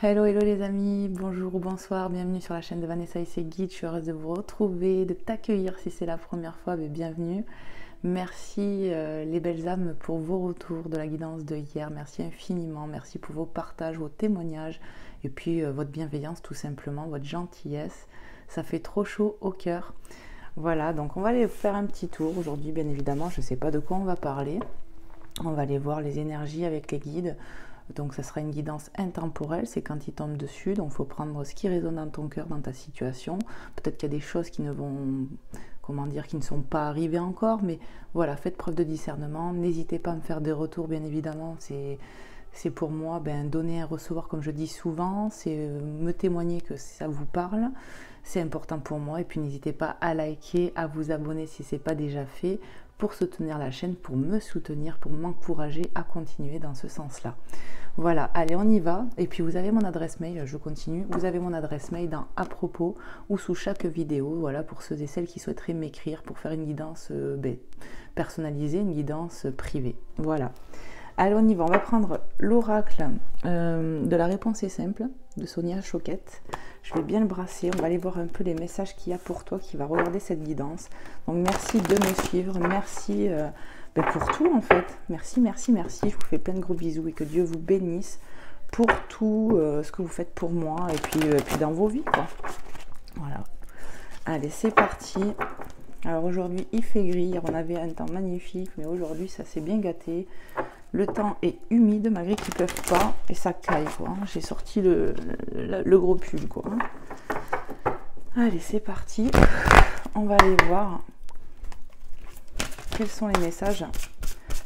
Hello, hello les amis, bonjour ou bonsoir, bienvenue sur la chaîne de Vanessa et ses guides. Je suis heureuse de vous retrouver, de t'accueillir si c'est la première fois, mais bienvenue. Merci les belles âmes pour vos retours de la guidance de hier, merci infiniment, merci pour vos partages, vos témoignages et puis votre bienveillance tout simplement, votre gentillesse, ça fait trop chaud au cœur. Voilà, donc on va aller faire un petit tour aujourd'hui, bien évidemment, je ne sais pas de quoi on va parler. On va aller voir les énergies avec les guides. Donc ça sera une guidance intemporelle, c'est quand ils tombent dessus, donc il faut prendre ce qui résonne dans ton cœur, dans ta situation. Peut-être qu'il y a des choses qui ne vont, qui ne sont pas arrivées encore, mais voilà, faites preuve de discernement. N'hésitez pas à me faire des retours, bien évidemment, c'est pour moi donner et recevoir, comme je dis souvent, c'est me témoigner que ça vous parle, c'est important pour moi. Et puis n'hésitez pas à liker, à vous abonner si ce n'est pas déjà fait, pour soutenir la chaîne, pour me soutenir, pour m'encourager à continuer dans ce sens-là. Voilà, allez, on y va. Et puis vous avez mon adresse mail, je continue. Vous avez mon adresse mail dans à propos ou sous chaque vidéo, voilà, pour ceux et celles qui souhaiteraient m'écrire pour faire une guidance personnalisée, une guidance privée. Voilà. Allez, on y va. On va prendre l'oracle de la réponse est simple de Sonia Choquette. Je vais bien le brasser. On va aller voir un peu les messages qu'il y a pour toi qui va regarder cette guidance. Donc, merci de me suivre. Merci pour tout, en fait. Merci, merci, merci. Je vous fais plein de gros bisous et que Dieu vous bénisse pour tout ce que vous faites pour moi et puis dans vos vies, quoi. Voilà. Allez, c'est parti. Alors, aujourd'hui, il fait gris. Hier, on avait un temps magnifique, mais aujourd'hui, ça s'est bien gâté. Le temps est humide malgré qu'il ne pleuve pas et ça caille, quoi. J'ai sorti le gros pull, quoi. Allez, c'est parti. On va aller voir quels sont les messages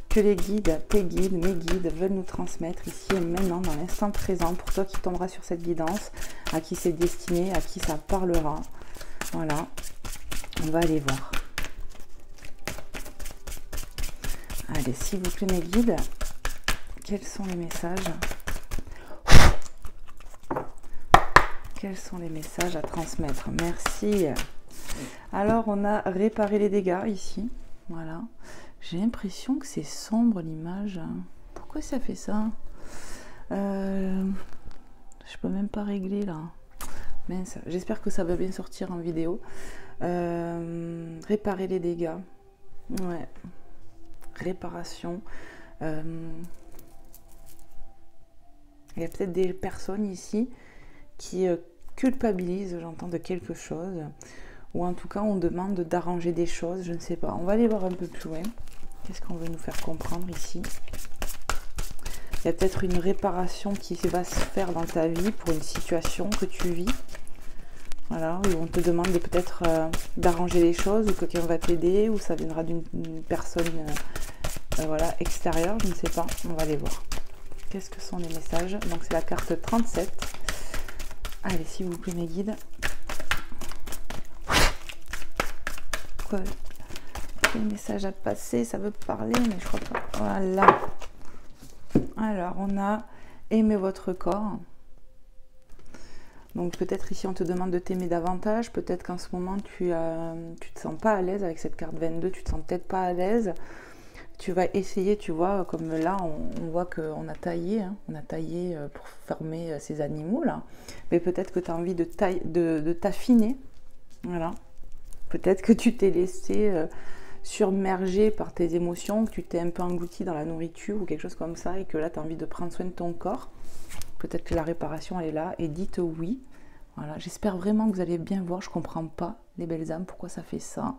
que les guides, tes guides, mes guides veulent nous transmettre ici et maintenant, dans l'instant présent, pour toi qui tomberas sur cette guidance, à qui c'est destiné, à qui ça parlera. Voilà, on va aller voir. Allez, s'il vous plaît, mes guides, quels sont les messages? Quels sont les messages à transmettre? Merci. Alors, on a réparé les dégâts ici. Voilà. J'ai l'impression que c'est sombre l'image. Pourquoi ça fait ça? Je peux même pas régler là. Mince. J'espère que ça va bien sortir en vidéo. Réparer les dégâts. Ouais. Réparation. Il y a peut-être des personnes ici qui culpabilisent, j'entends, de quelque chose, ou en tout cas on demande d'arranger des choses, je ne sais pas. On va aller voir un peu plus loin. Qu'est-ce qu'on veut nous faire comprendre ici? Il y a peut-être une réparation qui va se faire dans ta vie pour une situation que tu vis. Voilà, où on te demande peut-être d'arranger les choses, ou que quelqu'un va t'aider, ou ça viendra d'une personne voilà, extérieure, je ne sais pas. On va aller voir. Qu'est-ce que sont les messages? Donc c'est la carte 37. Allez, s'il vous plaît, mes guides. Quoi? Quel message à passer? Ça veut parler, mais je crois pas. Voilà. Alors, on a aimé votre corps. Donc peut-être ici on te demande de t'aimer davantage, peut-être qu'en ce moment tu te sens pas à l'aise avec cette carte 22, tu te sens peut-être pas à l'aise. Tu vas essayer, tu vois, comme là on voit qu'on a taillé, hein, on a taillé pour former ces animaux là, mais peut-être que tu as envie de t'affiner, voilà. Peut-être que tu t'es laissé submerger par tes émotions, que tu t'es un peu englouti dans la nourriture ou quelque chose comme ça, et que là tu as envie de prendre soin de ton corps. Peut-être que la réparation elle est là, et dites oui. Voilà, j'espère vraiment que vous allez bien voir. Je comprends pas, les belles âmes, pourquoi ça fait ça.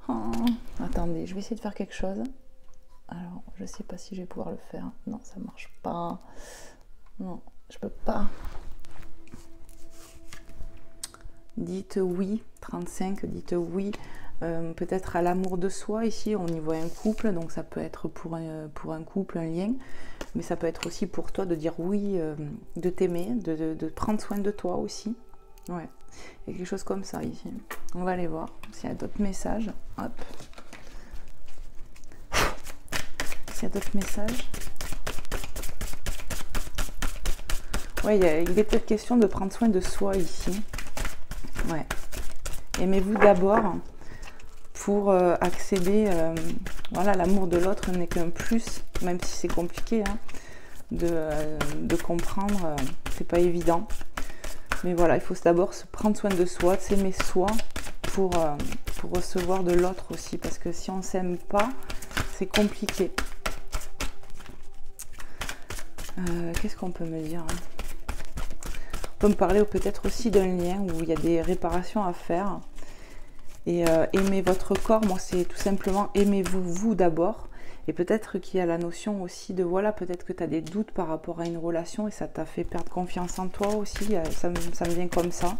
Oh, attendez, je vais essayer de faire quelque chose. Alors, je sais pas si je vais pouvoir le faire. Non, ça marche pas. Non, je peux pas. Dites oui, 35, dites oui. Peut-être à l'amour de soi, ici on y voit un couple, donc ça peut être pour un couple, un lien, mais ça peut être aussi pour toi de dire oui, de t'aimer, de prendre soin de toi aussi. Ouais, il y a quelque chose comme ça ici. On va aller voir s'il y a d'autres messages. Hop. S'il y a d'autres messages. Ouais, il est peut-être question de prendre soin de soi ici. Ouais. Aimez-vous d'abord pour accéder, voilà, l'amour de l'autre n'est qu'un plus, même si c'est compliqué, hein. de comprendre, c'est pas évident. Mais voilà, il faut d'abord se prendre soin de soi, s'aimer soi pour recevoir de l'autre aussi. Parce que si on ne s'aime pas, c'est compliqué. Qu'est-ce qu'on peut me dire, hein? On peut me parler peut-être aussi d'un lien où il y a des réparations à faire. Et aimer votre corps, moi c'est tout simplement aimez-vous vous d'abord. Et peut-être qu'il y a la notion aussi de voilà, peut-être que tu as des doutes par rapport à une relation et ça t'a fait perdre confiance en toi aussi. Ça me vient comme ça.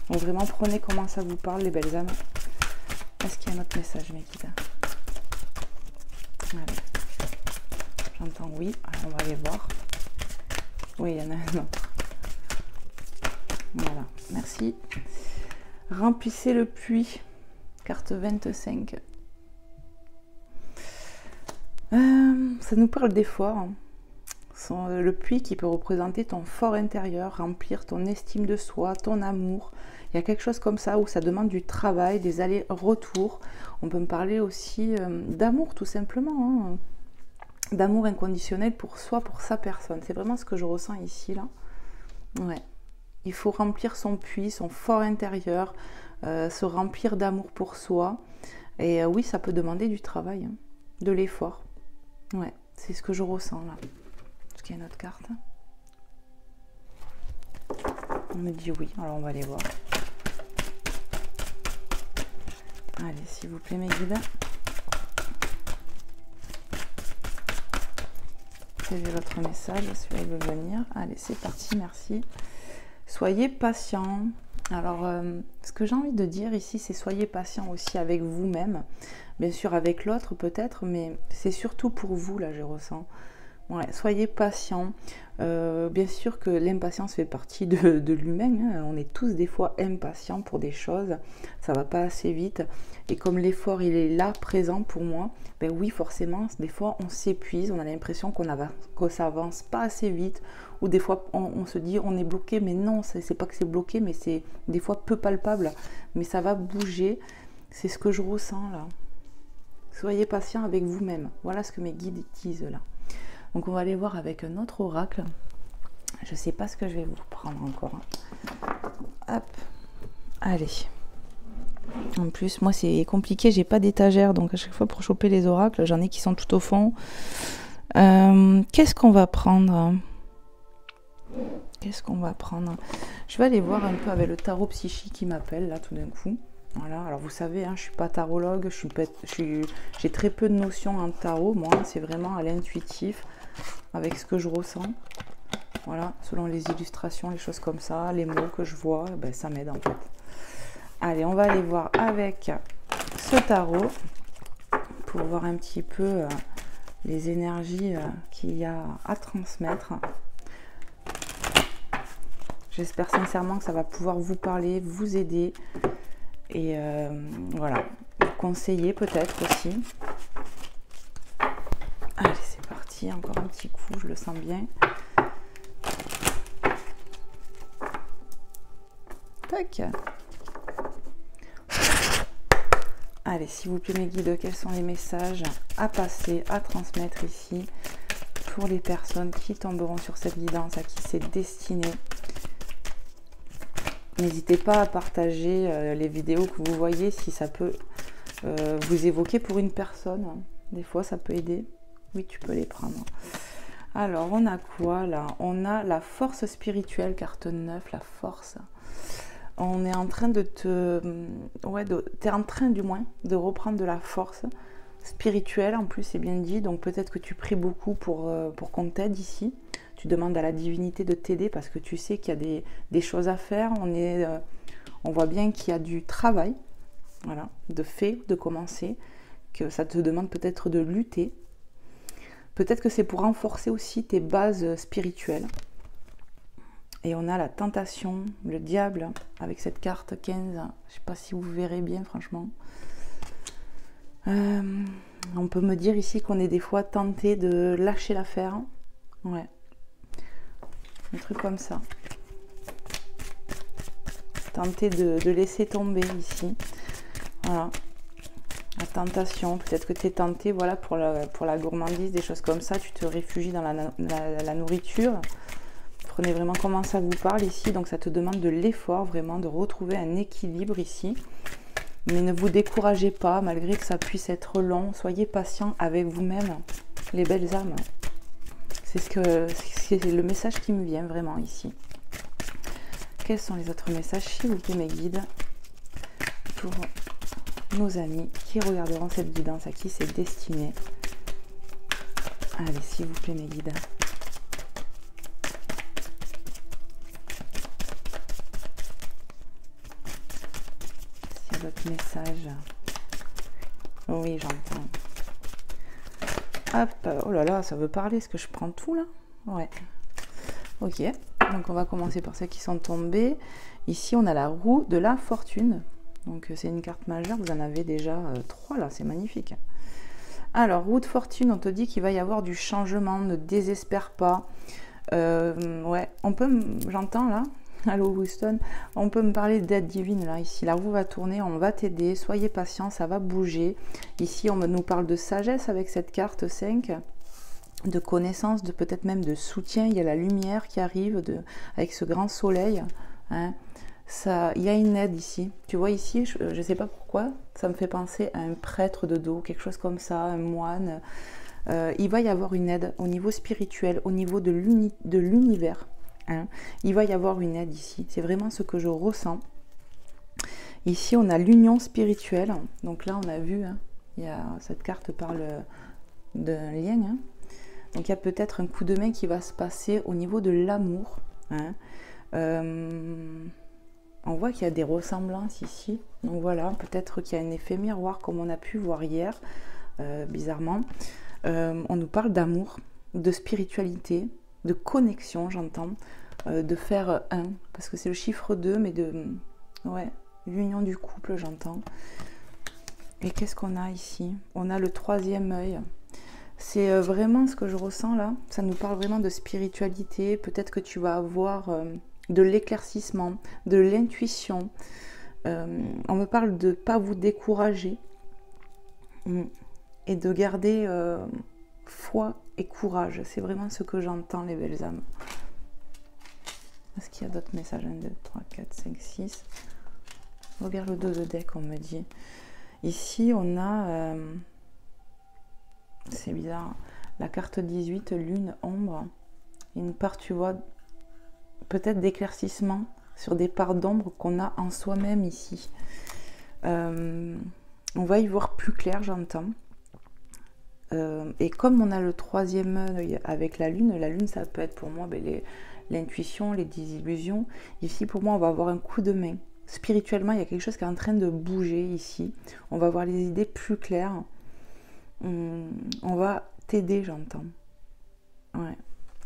Donc vraiment prenez comment ça vous parle les belles âmes. Est-ce qu'il y a un autre message mes guides? Allez. J'entends oui, alors on va aller voir. Oui, il y en a un autre. Voilà, merci. Remplissez le puits. Carte 25. Ça nous parle d'efforts. Le puits qui peut représenter ton fort intérieur, remplir ton estime de soi, ton amour. Il y a quelque chose comme ça où ça demande du travail, des allers-retours. On peut me parler aussi d'amour tout simplement. Hein. D'amour inconditionnel pour soi, pour sa personne. C'est vraiment ce que je ressens ici. Là. Ouais. Il faut remplir son puits, son fort intérieur, se remplir d'amour pour soi. Et oui, ça peut demander du travail, hein, de l'effort. Ouais, c'est ce que je ressens là. Est-ce qu'il y a une autre carte? On me dit oui, alors on va aller voir. Allez, s'il vous plaît mes guides. Quel est votre message? Celui-là il veut venir. Allez, c'est parti, merci. Soyez patient. Alors, ce que j'ai envie de dire ici, c'est soyez patient aussi avec vous-même. Bien sûr, avec l'autre peut-être, mais c'est surtout pour vous, là, je ressens. Ouais, soyez patient. Bien sûr que l'impatience fait partie de l'humain. Hein. On est tous des fois impatients pour des choses. Ça va pas assez vite. Et comme l'effort, il est là, présent pour moi, ben oui, forcément, des fois, on s'épuise. On a l'impression que ça avance pas assez vite. Ou des fois, on se dit, on est bloqué. Mais non, c'est pas que c'est bloqué, mais c'est des fois peu palpable. Mais ça va bouger. C'est ce que je ressens là. Soyez patient avec vous-même. Voilà ce que mes guides disent là. Donc on va aller voir avec un autre oracle. Je ne sais pas ce que je vais vous prendre encore. Hop. Allez. En plus, moi c'est compliqué, j'ai pas d'étagère. Donc à chaque fois pour choper les oracles, j'en ai qui sont tout au fond. Qu'est-ce qu'on va prendre? Qu'est-ce qu'on va prendre? Je vais aller voir un peu avec le tarot psychique qui m'appelle là tout d'un coup. Voilà, alors vous savez, hein, je suis pas tarologue, j'ai très peu de notions en tarot, moi, c'est vraiment à l'intuitif, avec ce que je ressens. Voilà, selon les illustrations, les choses comme ça, les mots que je vois, ben, ça m'aide en fait. Allez, on va aller voir avec ce tarot, pour voir un petit peu les énergies qu'il y a à transmettre. J'espère sincèrement que ça va pouvoir vous parler, vous aider. Et voilà, vous conseiller peut-être aussi. Allez, c'est parti, encore un petit coup, je le sens bien. Tac. Allez, s'il vous plaît mes guides, quels sont les messages à passer, à transmettre ici pour les personnes qui tomberont sur cette guidance, à qui c'est destiné? N'hésitez pas à partager les vidéos que vous voyez si ça peut vous évoquer pour une personne. Des fois, ça peut aider. Oui, tu peux les prendre. Alors, on a quoi là? On a la force spirituelle, carte 9, la force. On est en train de t'es en train du moins de reprendre de la force spirituelle, en plus, c'est bien dit. Donc, peut-être que tu pries beaucoup pour qu'on t'aide ici. Tu demandes à la divinité de t'aider parce que tu sais qu'il y a des choses à faire. On voit bien qu'il y a du travail, voilà, de fait, de commencer, que ça te demande peut-être de lutter. Peut-être que c'est pour renforcer aussi tes bases spirituelles. Et on a la tentation, le diable, avec cette carte 15. Je ne sais pas si vous verrez bien, franchement. On peut me dire ici qu'on est des fois tenté de lâcher l'affaire. Ouais. Un truc comme ça. Tenter de laisser tomber ici. Voilà. La tentation, peut-être que tu es tenté, voilà, pour la gourmandise, des choses comme ça, tu te réfugies dans la nourriture. Prenez vraiment comment ça vous parle ici, donc ça te demande de l'effort, vraiment, de retrouver un équilibre ici. Mais ne vous découragez pas, malgré que ça puisse être long, soyez patient avec vous-même, les belles âmes. C'est le message qui me vient vraiment ici. Quels sont les autres messages, s'il vous plaît, mes guides, pour nos amis qui regarderont cette guidance, à qui c'est destiné? Allez, s'il vous plaît, mes guides. S'il y a d'autres messages. Oui, j'entends. Hop, oh là là, ça veut parler. Est-ce que je prends tout là? Ouais. Ok, donc on va commencer par celles qui sont tombées. Ici, on a la roue de la fortune. Donc c'est une carte majeure, vous en avez déjà 3 là, c'est magnifique. Alors, roue de fortune, on te dit qu'il va y avoir du changement, ne désespère pas. Ouais, on peut, j'entends là, allô Houston, on peut me parler d'aide divine là, ici la roue va tourner, on va t'aider, soyez patient, ça va bouger. Ici on nous parle de sagesse avec cette carte 5, de connaissance, de peut-être même de soutien, il y a la lumière qui arrive avec ce grand soleil, hein. Ça, il y a une aide ici. Tu vois ici, je ne sais pas pourquoi, ça me fait penser à un prêtre de dos, quelque chose comme ça, un moine. Il va y avoir une aide au niveau spirituel, au niveau de l'univers. Hein. Il va y avoir une aide ici. C'est vraiment ce que je ressens. Ici, on a l'union spirituelle. Donc là, on a vu, hein, cette carte parle d'un lien. Hein. Donc il y a peut-être un coup de main qui va se passer au niveau de l'amour. Hein. On voit qu'il y a des ressemblances ici. Donc voilà, peut-être qu'il y a un effet miroir comme on a pu voir hier, bizarrement. On nous parle d'amour, de spiritualité, de connexion, j'entends, de faire un, parce que c'est le chiffre 2, mais de l'union du couple, j'entends. Et qu'est-ce qu'on a ici? On a le 3e œil. C'est vraiment ce que je ressens là. Ça nous parle vraiment de spiritualité. Peut-être que tu vas avoir de l'éclaircissement, de l'intuition. On me parle de ne pas vous décourager et de garder foi et courage. C'est vraiment ce que j'entends, les belles âmes. Est-ce qu'il y a d'autres messages? 1, 2, 3, 4, 5, 6. Regarde le dos de deck, on me dit. Ici, on a... c'est bizarre. La carte 18, lune, ombre. Une part, tu vois, peut-être d'éclaircissement sur des parts d'ombre qu'on a en soi-même ici. On va y voir plus clair, j'entends. Et comme on a le 3e œil avec la lune, ça peut être pour moi l'intuition, les désillusions. Ici, pour moi, on va avoir un coup de main. Spirituellement, il y a quelque chose qui est en train de bouger ici. On va avoir les idées plus claires. On va t'aider, j'entends. Ouais.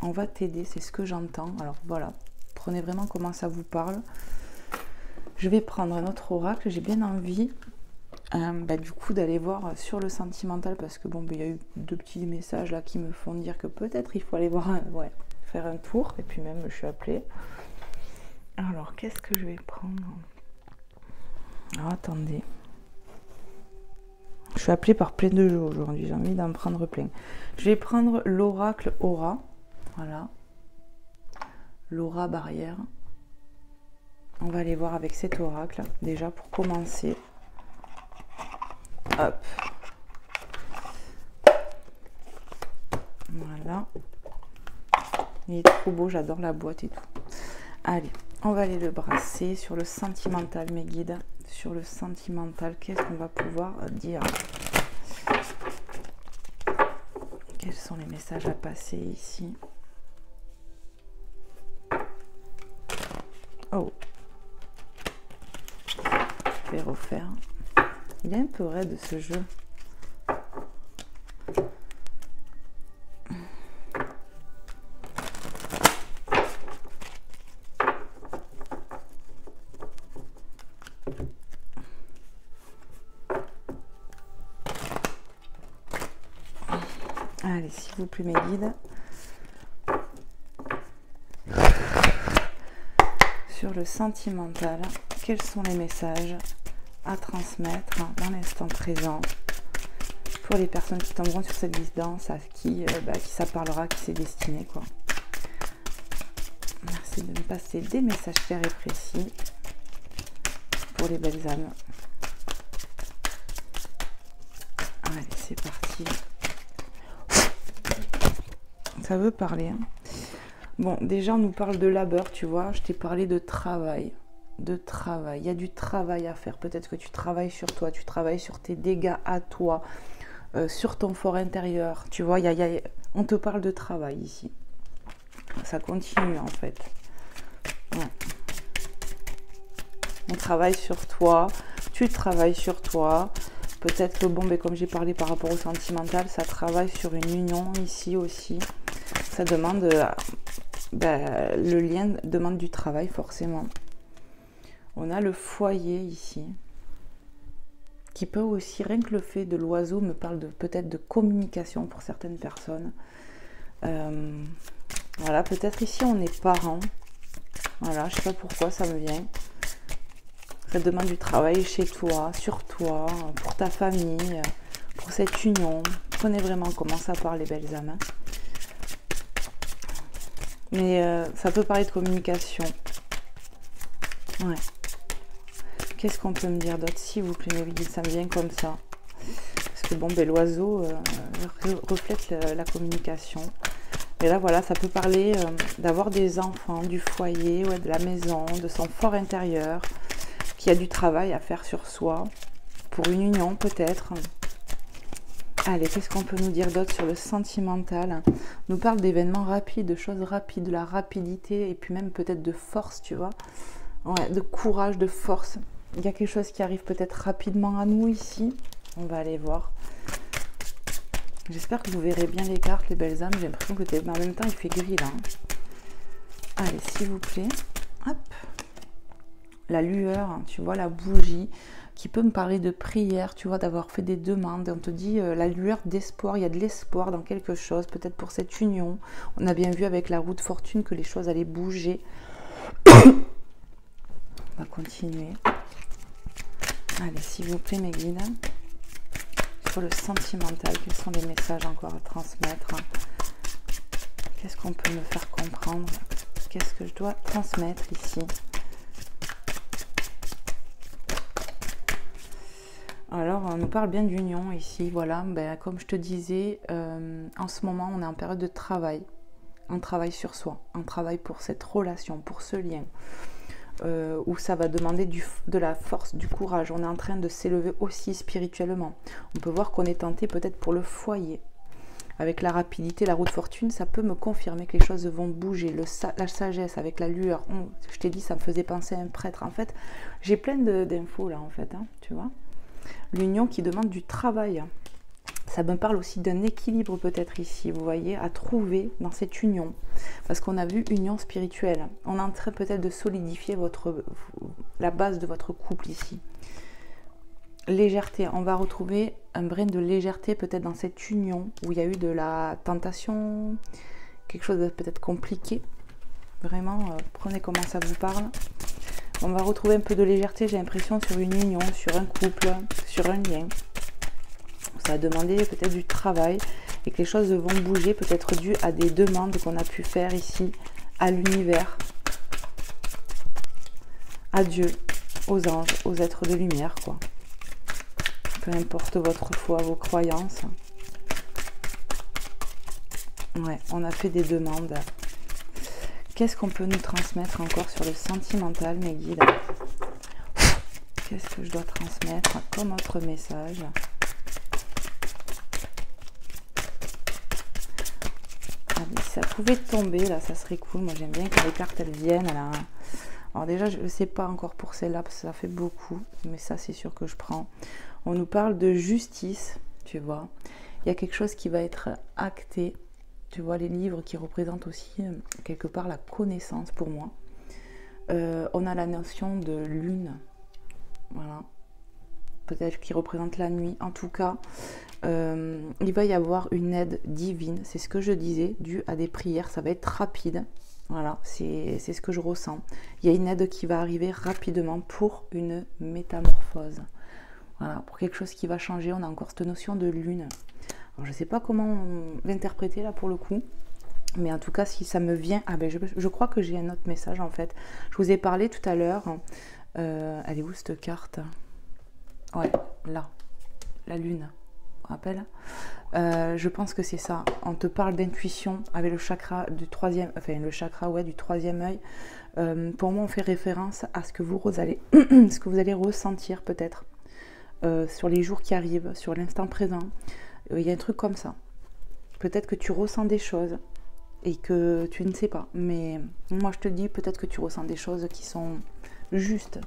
On va t'aider, c'est ce que j'entends. Alors voilà, prenez vraiment comment ça vous parle. Je vais prendre un autre oracle. J'ai bien envie du coup d'aller voir sur le sentimental, parce que bon, il y a eu 2 petits messages là qui me font dire que peut-être il faut aller voir faire un tour, et puis même je suis appelée. Alors qu'est-ce que je vais prendre? Alors attendez, je suis appelée par plein de jeux aujourd'hui, j'ai envie d'en prendre plein. Je vais prendre l'oracle aura. Voilà, l'aura barrière. On va aller voir avec cet oracle déjà pour commencer. Hop. Voilà. Il est trop beau, j'adore la boîte et tout. Allez, on va aller le brasser sur le sentimental, mes guides. Sur le sentimental, qu'est-ce qu'on va pouvoir dire? Quels sont les messages à passer ici? Oh, je vais refaire. Il est un peu raide ce jeu. Allez, s'il vous plaît, mes guides. Sur le sentimental, quels sont les messages à transmettre dans l'instant présent pour les personnes qui tomberont sur cette guidance, à qui ça parlera, qui c'est destiné, quoi. Merci de me passer des messages clairs et précis pour les belles âmes. Allez, c'est parti. Ça veut parler, hein. Bon, déjà, on nous parle de labeur, tu vois. Je t'ai parlé de travail. De travail. Il y a du travail à faire. Peut-être que tu travailles sur toi, tu travailles sur tes dégâts à toi, sur ton fort intérieur. Tu vois, on te parle de travail ici. Ça continue, en fait. Ouais. On travaille sur toi, tu travailles sur toi. Peut-être que, bon, mais comme j'ai parlé par rapport au sentimental, ça travaille sur une union ici aussi. Ça demande, le lien demande du travail forcément. On a le foyer ici, qui peut aussi, rien que le fait de l'oiseau me parle peut-être de communication pour certaines personnes. Voilà, peut-être ici on est parents. Voilà, je sais pas pourquoi ça me vient. Ça demande du travail chez toi, sur toi, pour ta famille, pour cette union. Prenez vraiment comment ça parle les belles âmes. Mais ça peut parler de communication. Ouais. Qu'est-ce qu'on peut me dire d'autre, s'il vous plaît, mes guides, ça me vient comme ça. Parce que bon, l'oiseau reflète la communication. Et là, voilà, ça peut parler d'avoir des enfants, du foyer, ouais, de la maison, de son fort intérieur, qui a du travail à faire sur soi, pour une union peut-être. Allez, qu'est-ce qu'on peut nous dire d'autre sur le sentimental? On nous parle d'événements rapides, de choses rapides, de la rapidité, et puis même peut-être de force, tu vois. Ouais, de courage, de force. Il y a quelque chose qui arrive peut-être rapidement à nous ici. On va aller voir. J'espère que vous verrez bien les cartes, les belles âmes. J'ai l'impression que en même temps, il fait gris là. Allez, s'il vous plaît. Hop. La lueur, tu vois, la bougie, qui peut me parler de prière, tu vois, d'avoir fait des demandes. On te dit la lueur d'espoir, il y a de l'espoir dans quelque chose, peut-être pour cette union. On a bien vu avec la roue de fortune que les choses allaient bouger. On va continuer. Allez, s'il vous plaît, mes guides. Sur le sentimental, quels sont les messages encore à transmettre? Qu'est-ce qu'on peut me faire comprendre? Qu'est-ce que je dois transmettre ici? Alors, on nous parle bien d'union ici, voilà. Comme je te disais, en ce moment, on est en période de travail. Un travail sur soi, un travail pour cette relation, pour ce lien. Où ça va demander de la force, du courage. On est en train de s'élever aussi spirituellement. On peut voir qu'on est tenté peut-être pour le foyer. Avec la rapidité, la roue de fortune, ça peut me confirmer que les choses vont bouger. La sagesse avec la lueur. Je t'ai dit, ça me faisait penser à un prêtre. En fait, j'ai plein d'infos là, en fait, hein, tu vois. L'union qui demande du travail. Ça me parle aussi d'un équilibre peut-être ici, vous voyez, à trouver dans cette union. Parce qu'on a vu union spirituelle. On est en train peut-être de solidifier la base de votre couple ici. Légèreté, on va retrouver un brin de légèreté peut-être dans cette union où il y a eu de la tentation, quelque chose de peut-être compliqué. Vraiment, prenez comment ça vous parle. On va retrouver un peu de légèreté, j'ai l'impression, sur une union, sur un couple, sur un lien. Ça va demander peut-être du travail et que les choses vont bouger, peut-être dû à des demandes qu'on a pu faire ici à l'univers, à Dieu, aux anges, aux êtres de lumière, quoi. Peu importe votre foi, vos croyances. Ouais, on a fait des demandes. Qu'est-ce qu'on peut nous transmettre encore sur le sentimental, mes guides? Qu'est-ce que je dois transmettre comme autre message? Si ça pouvait tomber, là, ça serait cool. Moi, j'aime bien que les cartes, elles viennent. Là. Alors déjà, je ne sais pas encore pour celle-là, parce que ça fait beaucoup. Mais ça, c'est sûr que je prends. On nous parle de justice, tu vois. Il y a quelque chose qui va être acté. Tu vois, les livres qui représentent aussi, quelque part, la connaissance pour moi. On a la notion de lune. Voilà. Peut-être qui représente la nuit. En tout cas, il va y avoir une aide divine. C'est ce que je disais, dû à des prières. Ça va être rapide. Voilà, c'est ce que je ressens. Il y a une aide qui va arriver rapidement pour une métamorphose. Voilà, pour quelque chose qui va changer. On a encore cette notion de lune. Alors, je ne sais pas comment l'interpréter là pour le coup. Mais en tout cas, si ça me vient... Ah ben, je crois que j'ai un autre message en fait. Je vous ai parlé tout à l'heure. Elle est où cette carte? Ouais, là. La lune. Rappelle. Je pense que c'est ça. On te parle d'intuition avec le chakra du troisième, enfin le chakra ouais, du troisième œil. Pour moi, on fait référence à ce que vous allez, ce que vous allez ressentir peut-être sur les jours qui arrivent, sur l'instant présent. Il y a un truc comme ça. Peut-être que tu ressens des choses et que tu ne sais pas. Mais moi, je te dis peut-être que tu ressens des choses qui sont justes.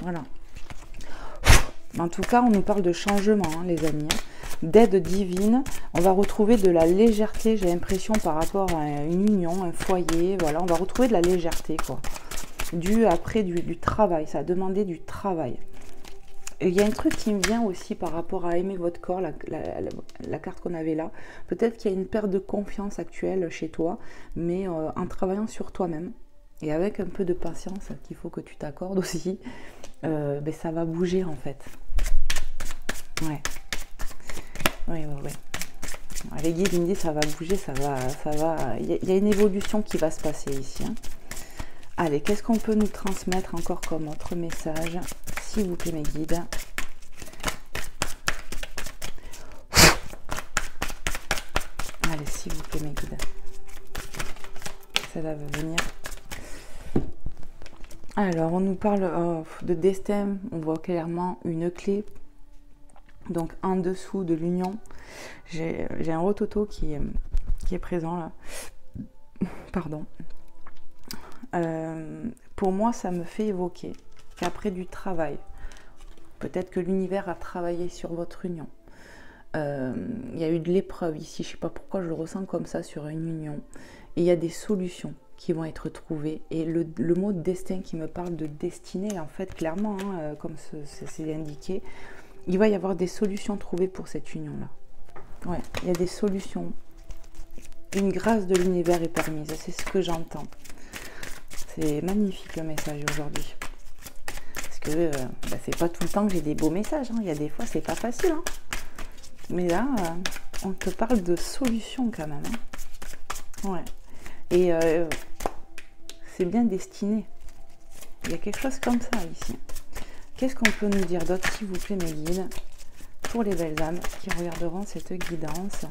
Voilà. En tout cas, on nous parle de changement, hein, les amis. D'aide divine. On va retrouver de la légèreté, j'ai l'impression, par rapport à une union, un foyer. Voilà, on va retrouver de la légèreté, quoi. Après du travail. Ça a demandé du travail. Et il y a un truc qui me vient aussi par rapport à aimer votre corps, la carte qu'on avait là. Peut-être qu'il y a une perte de confiance actuelle chez toi, mais en travaillant sur toi-même et avec un peu de patience qu'il faut que tu t'accordes aussi, ben, ça va bouger en fait. Ouais. Oui. Les guides ils me disent ça va bouger, ça va. Il y a une évolution qui va se passer ici. Hein. Allez, qu'est-ce qu'on peut nous transmettre encore comme autre message? S'il vous plaît, mes guides. Allez, s'il vous plaît, mes guides. Ça va venir. Alors, on nous parle de destin. On voit clairement une clé. Donc, en dessous de l'union, j'ai un rototo qui est présent là. Pardon. Pour moi, ça me fait évoquer qu'après du travail, peut-être que l'univers a travaillé sur votre union. Il y a eu de l'épreuve ici, je ne sais pas pourquoi je le ressens comme ça sur une union. Et il y a des solutions qui vont être trouvées. Et le mot destin qui me parle de destinée, en fait, clairement, hein, comme c'est indiqué, il va y avoir des solutions trouvées pour cette union-là. Ouais, il y a des solutions. Une grâce de l'univers est permise, c'est ce que j'entends. C'est magnifique le message aujourd'hui. Parce que c'est pas tout le temps que j'ai des beaux messages. Hein. Il y a des fois, c'est pas facile. Hein. Mais là, on te parle de solution quand même. Hein. Ouais. Et c'est bien destiné. Il y a quelque chose comme ça ici. Qu'est-ce qu'on peut nous dire d'autre, s'il vous plaît, mes guides, pour les belles âmes qui regarderont cette guidance?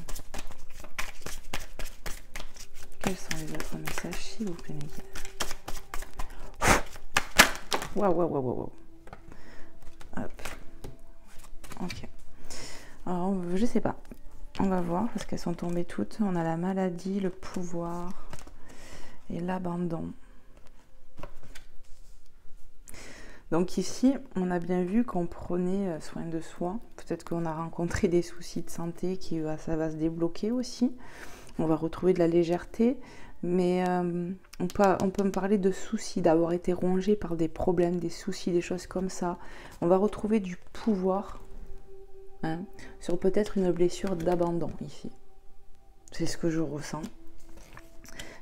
Quels sont les autres messages, s'il vous plaît, mes guides? Waouh. Hop. Ok. Alors, je sais pas. On va voir parce qu'elles sont tombées toutes. On a la maladie, le pouvoir et l'abandon. Donc ici, on a bien vu qu'on prenait soin de soi. Peut-être qu'on a rencontré des soucis de santé, ça va se débloquer aussi. On va retrouver de la légèreté. Mais on peut me parler de soucis, d'avoir été rongé par des problèmes, des soucis, des choses comme ça. On va retrouver du pouvoir hein, sur peut-être une blessure d'abandon ici. C'est ce que je ressens.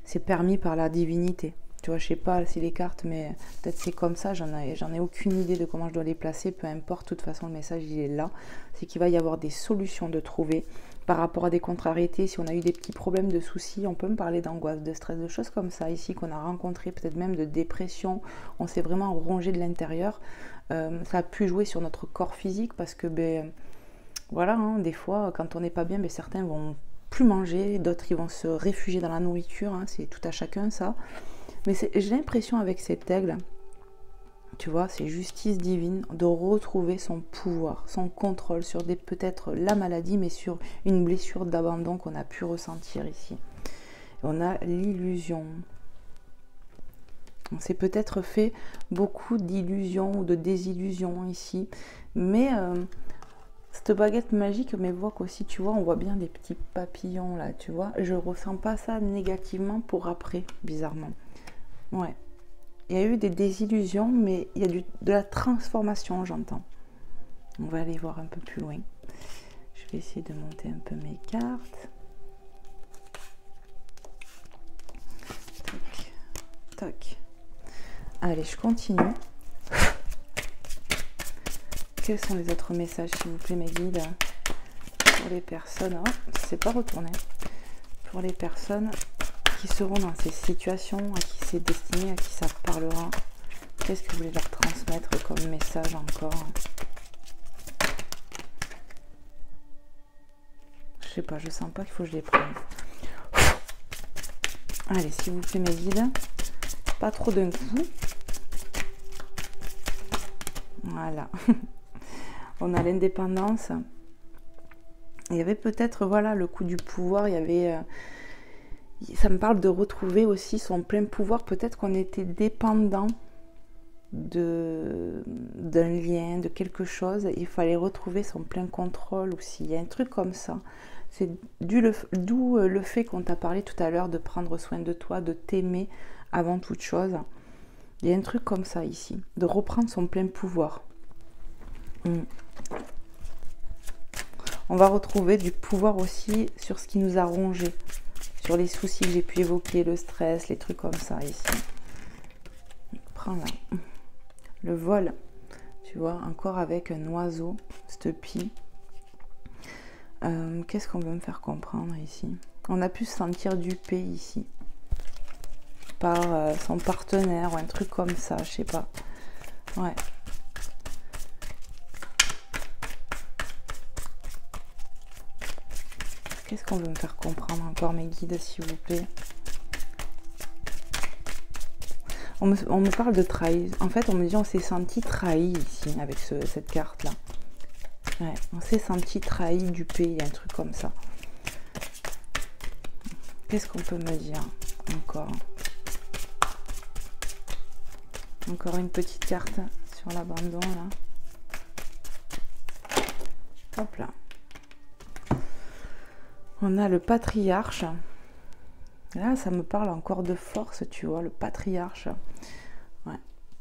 C'est permis par la divinité. Tu vois, je sais pas si les cartes, mais peut-être c'est comme ça. J'en ai aucune idée de comment je dois les placer. Peu importe, de toute façon, le message, il est là. C'est qu'il va y avoir des solutions de trouver par rapport à des contrariétés. Si on a eu des petits problèmes de soucis, on peut me parler d'angoisse, de stress, de choses comme ça ici qu'on a rencontré, peut-être même de dépression. On s'est vraiment rongé de l'intérieur. Ça a pu jouer sur notre corps physique parce que, voilà, hein, des fois, quand on n'est pas bien, certains vont plus manger, d'autres ils vont se réfugier dans la nourriture. Hein, c'est tout à chacun ça. Mais j'ai l'impression avec cette aigle, tu vois, c'est justice divine de retrouver son pouvoir, son contrôle sur peut-être la maladie, mais sur une blessure d'abandon qu'on a pu ressentir ici. On a l'illusion. On s'est peut-être fait beaucoup d'illusions ou de désillusions ici, mais cette baguette magique m'évoque aussi, tu vois, on voit bien des petits papillons là, tu vois. Je ressens pas ça négativement pour après, bizarrement. Ouais, il y a eu des désillusions, mais il y a de la transformation, j'entends. On va aller voir un peu plus loin. Je vais essayer de monter un peu mes cartes. Tac. Allez, je continue. Quels sont les autres messages, s'il vous plaît, mes guides, pour les personnes, c'est pas retourné, pour les personnes qui seront dans ces situations, à qui c'est destiné, à qui ça parlera. Qu'est-ce que vous voulez leur transmettre comme message encore? Je sais pas, je sens pas qu'il faut que je les prenne. Allez, s'il vous plaît, mes guides, pas trop d'un coup. Voilà. On a l'indépendance. Il y avait peut-être, voilà, le coup du pouvoir. Il y avait, ça me parle de retrouver aussi son plein pouvoir. Peut-être qu'on était dépendant d'un lien, de quelque chose. Il fallait retrouver son plein contrôle aussi. Il y a un truc comme ça. C'est d'où le fait qu'on t'a parlé tout à l'heure de prendre soin de toi, de t'aimer avant toute chose. Il y a un truc comme ça ici, de reprendre son plein pouvoir. On va retrouver du pouvoir aussi sur ce qui nous a rongé, sur les soucis que j'ai pu évoquer, le stress, les trucs comme ça ici. Prends là. Le vol, tu vois, encore avec un oiseau, cette pie. Qu'est-ce qu'on veut me faire comprendre ici? On a pu se sentir dupé ici par son partenaire ou un truc comme ça, je sais pas. Ouais. Qu'est-ce qu'on veut me faire comprendre encore, mes guides, s'il vous plaît? On me parle de trahi. En fait, on me dit on s'est senti trahi ici avec cette carte-là. Ouais, on s'est senti trahi, dupé, il y a un truc comme ça. Qu'est-ce qu'on peut me dire encore? Encore une petite carte sur l'abandon, là. Hop là. On a le patriarche. Là, ça me parle encore de force, tu vois, le patriarche. Ouais.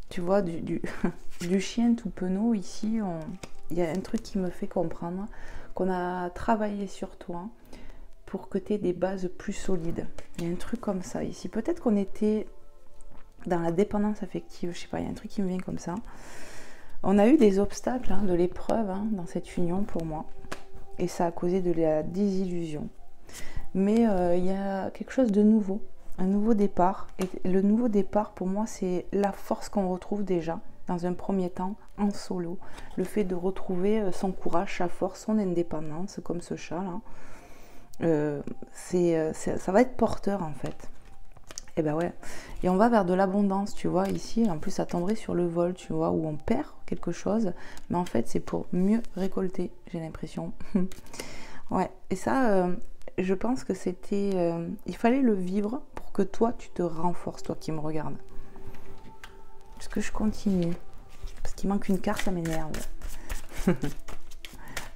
Tu vois, du chien tout penaud, ici, il y a un truc qui me fait comprendre qu'on a travaillé sur toi pour que tu aies des bases plus solides. Il y a un truc comme ça ici. Peut-être qu'on était dans la dépendance affective, je sais pas, il y a un truc qui me vient comme ça. On a eu des obstacles, de l'épreuve dans cette union pour moi. Et ça a causé de la désillusion. Mais il y a quelque chose de nouveau, un nouveau départ. Et le nouveau départ, pour moi, c'est la force qu'on retrouve déjà, dans un premier temps, en solo. Le fait de retrouver son courage, sa force, son indépendance, comme ce chat-là. Ça va être porteur, en fait. Et ben ouais. Et on va vers de l'abondance, tu vois, ici. En plus, ça tomberait sur le vol, tu vois, où on perd quelque chose. Mais en fait, c'est pour mieux récolter, j'ai l'impression. Ouais. Et ça, je pense que c'était... il fallait le vivre pour que toi, tu te renforces, toi qui me regardes. Est-ce que je continue? Parce qu'il manque une carte, ça m'énerve.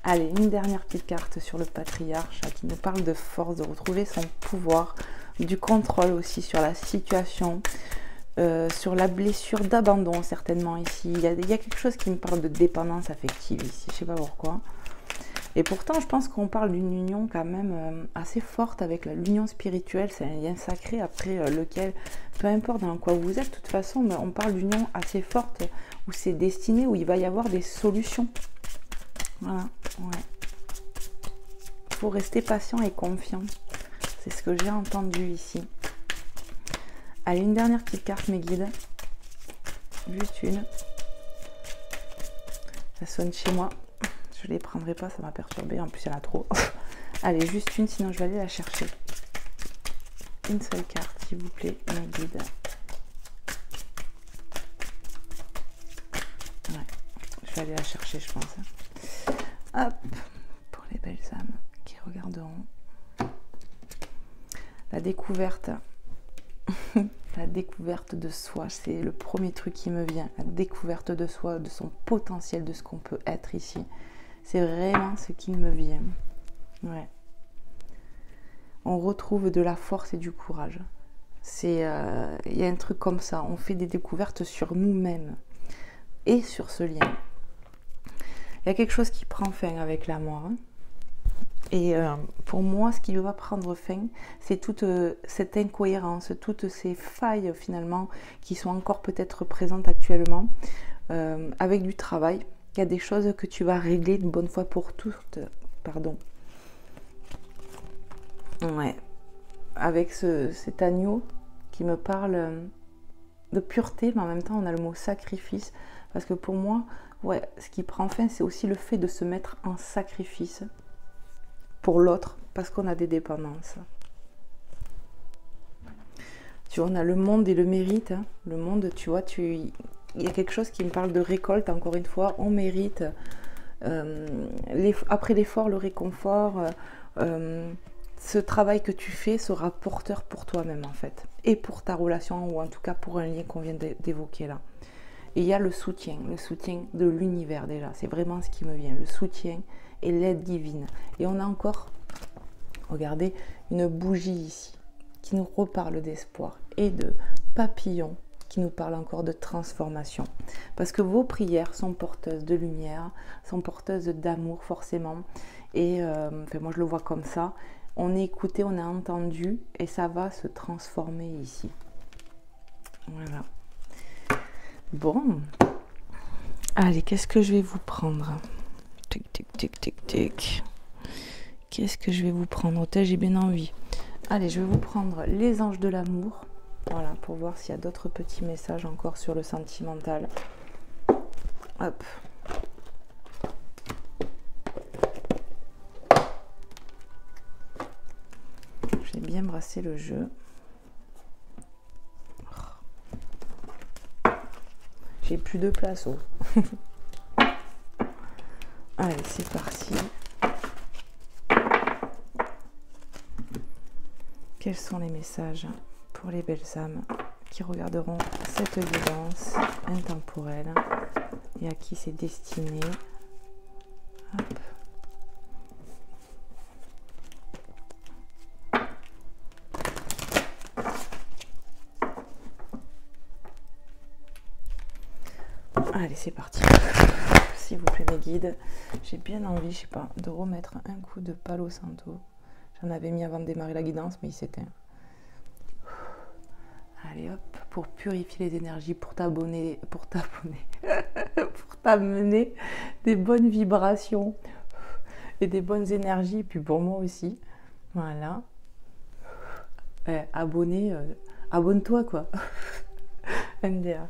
Allez, une dernière petite carte sur le patriarche qui nous parle de force, de retrouver son pouvoir, du contrôle aussi sur la situation, sur la blessure d'abandon certainement ici. Il y a quelque chose qui me parle de dépendance affective ici, je sais pas pourquoi. Et pourtant, je pense qu'on parle d'une union quand même assez forte avec l'union spirituelle. C'est un lien sacré après lequel, peu importe dans quoi vous êtes, de toute façon, mais on parle d'union assez forte où c'est destiné, où il va y avoir des solutions. Voilà, ouais. Il faut rester patient et confiant. C'est ce que j'ai entendu ici. Allez, une dernière petite carte, mes guides. Juste une. Ça sonne chez moi. Je ne les prendrai pas, ça m'a perturbé. En plus, il y en a trop. Allez, juste une, sinon je vais aller la chercher. Une seule carte, s'il vous plaît, mes guides. Ouais, je vais aller la chercher, je pense. Hop, pour les belles âmes qui regarderont. La découverte. La découverte de soi, c'est le premier truc qui me vient. La découverte de soi, de son potentiel, de ce qu'on peut être ici. C'est vraiment ce qui me vient. Ouais. On retrouve de la force et du courage. Il y a un truc comme ça. On fait des découvertes sur nous-mêmes et sur ce lien. Il y a quelque chose qui prend fin avec la mort. Et pour moi, ce qui va prendre fin, c'est toute cette incohérence, toutes ces failles finalement qui sont encore peut-être présentes actuellement avec du travail. Il y a des choses que tu vas régler une bonne fois pour toutes. Pardon. Ouais. Avec cet agneau qui me parle de pureté, mais en même temps on a le mot sacrifice. Parce que pour moi, ouais, ce qui prend fin, c'est aussi le fait de se mettre en sacrifice pour l'autre, parce qu'on a des dépendances. Tu vois, on a le monde et le mérite. Hein. Le monde, tu vois, il y a quelque chose qui me parle de récolte, encore une fois, on mérite. Après l'effort, le réconfort, ce travail que tu fais sera porteur pour toi-même, en fait. Et pour ta relation, ou en tout cas pour un lien qu'on vient d'évoquer là. Et il y a le soutien de l'univers déjà. C'est vraiment ce qui me vient, le soutien et l'aide divine. Et on a encore, regardez, une bougie ici qui nous reparle d'espoir et de papillons qui nous parle encore de transformation. Parce que vos prières sont porteuses de lumière, sont porteuses d'amour forcément. Et enfin, moi je le vois comme ça. On est écouté, on a entendu et ça va se transformer ici. Voilà. Bon. Allez, qu'est-ce que je vais vous prendre ? Tic, tic, tic, tic, tic. Qu'est-ce que je vais vous prendre ? J'ai bien envie. Allez, je vais vous prendre les anges de l'amour. Voilà, pour voir s'il y a d'autres petits messages encore sur le sentimental. Hop. J'ai bien brassé le jeu. J'ai plus de place. Oh. Allez, c'est parti. Quels sont les messages pour les belles âmes qui regarderont cette guidance intemporelle et à qui c'est destiné? Hop. Allez, c'est parti. S'il vous plaît, mes guides, j'ai bien envie, je sais pas, de remettre un coup de Palo Santo. J'en avais mis avant de démarrer la guidance, mais il s'éteint. Allez, hop, pour purifier les énergies, pour t'amener des bonnes vibrations et des bonnes énergies, puis pour moi aussi. Voilà. Abonne-toi, quoi. MDA.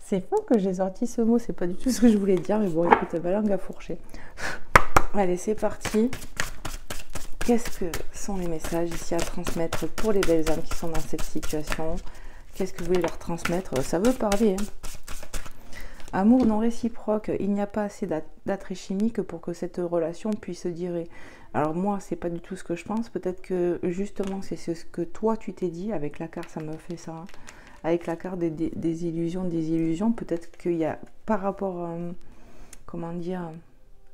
C'est fou que j'ai sorti ce mot, c'est pas du tout ce que je voulais dire, mais bon, écoute, ma langue a fourché. Allez, c'est parti. Qu'est-ce que sont les messages ici à transmettre pour les belles âmes qui sont dans cette situation? Qu'est-ce que vous voulez leur transmettre? Ça veut parler. Hein. Amour non réciproque. Il n'y a pas assez d'attrait chimique pour que cette relation puisse durer. Alors moi, c'est pas du tout ce que je pense. Peut-être que justement, c'est ce que toi, tu t'es dit. Avec la carte, ça me fait ça. Hein. Avec la carte des illusions, peut-être qu'il y a par rapport,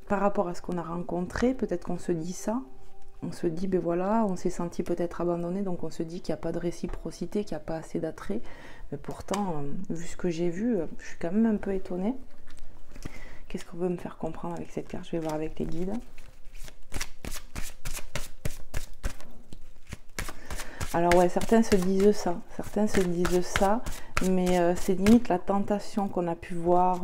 par rapport à ce qu'on a rencontré, peut-être qu'on se dit ça. On se dit, ben voilà, on s'est senti peut-être abandonné, donc on se dit qu'il n'y a pas de réciprocité, qu'il n'y a pas assez d'attrait. Mais pourtant, vu ce que j'ai vu, je suis quand même un peu étonnée. Qu'est-ce qu'on veut me faire comprendre avec cette carte? Je vais voir avec les guides. Alors ouais, certains se disent ça, mais c'est limite la tentation qu'on a pu voir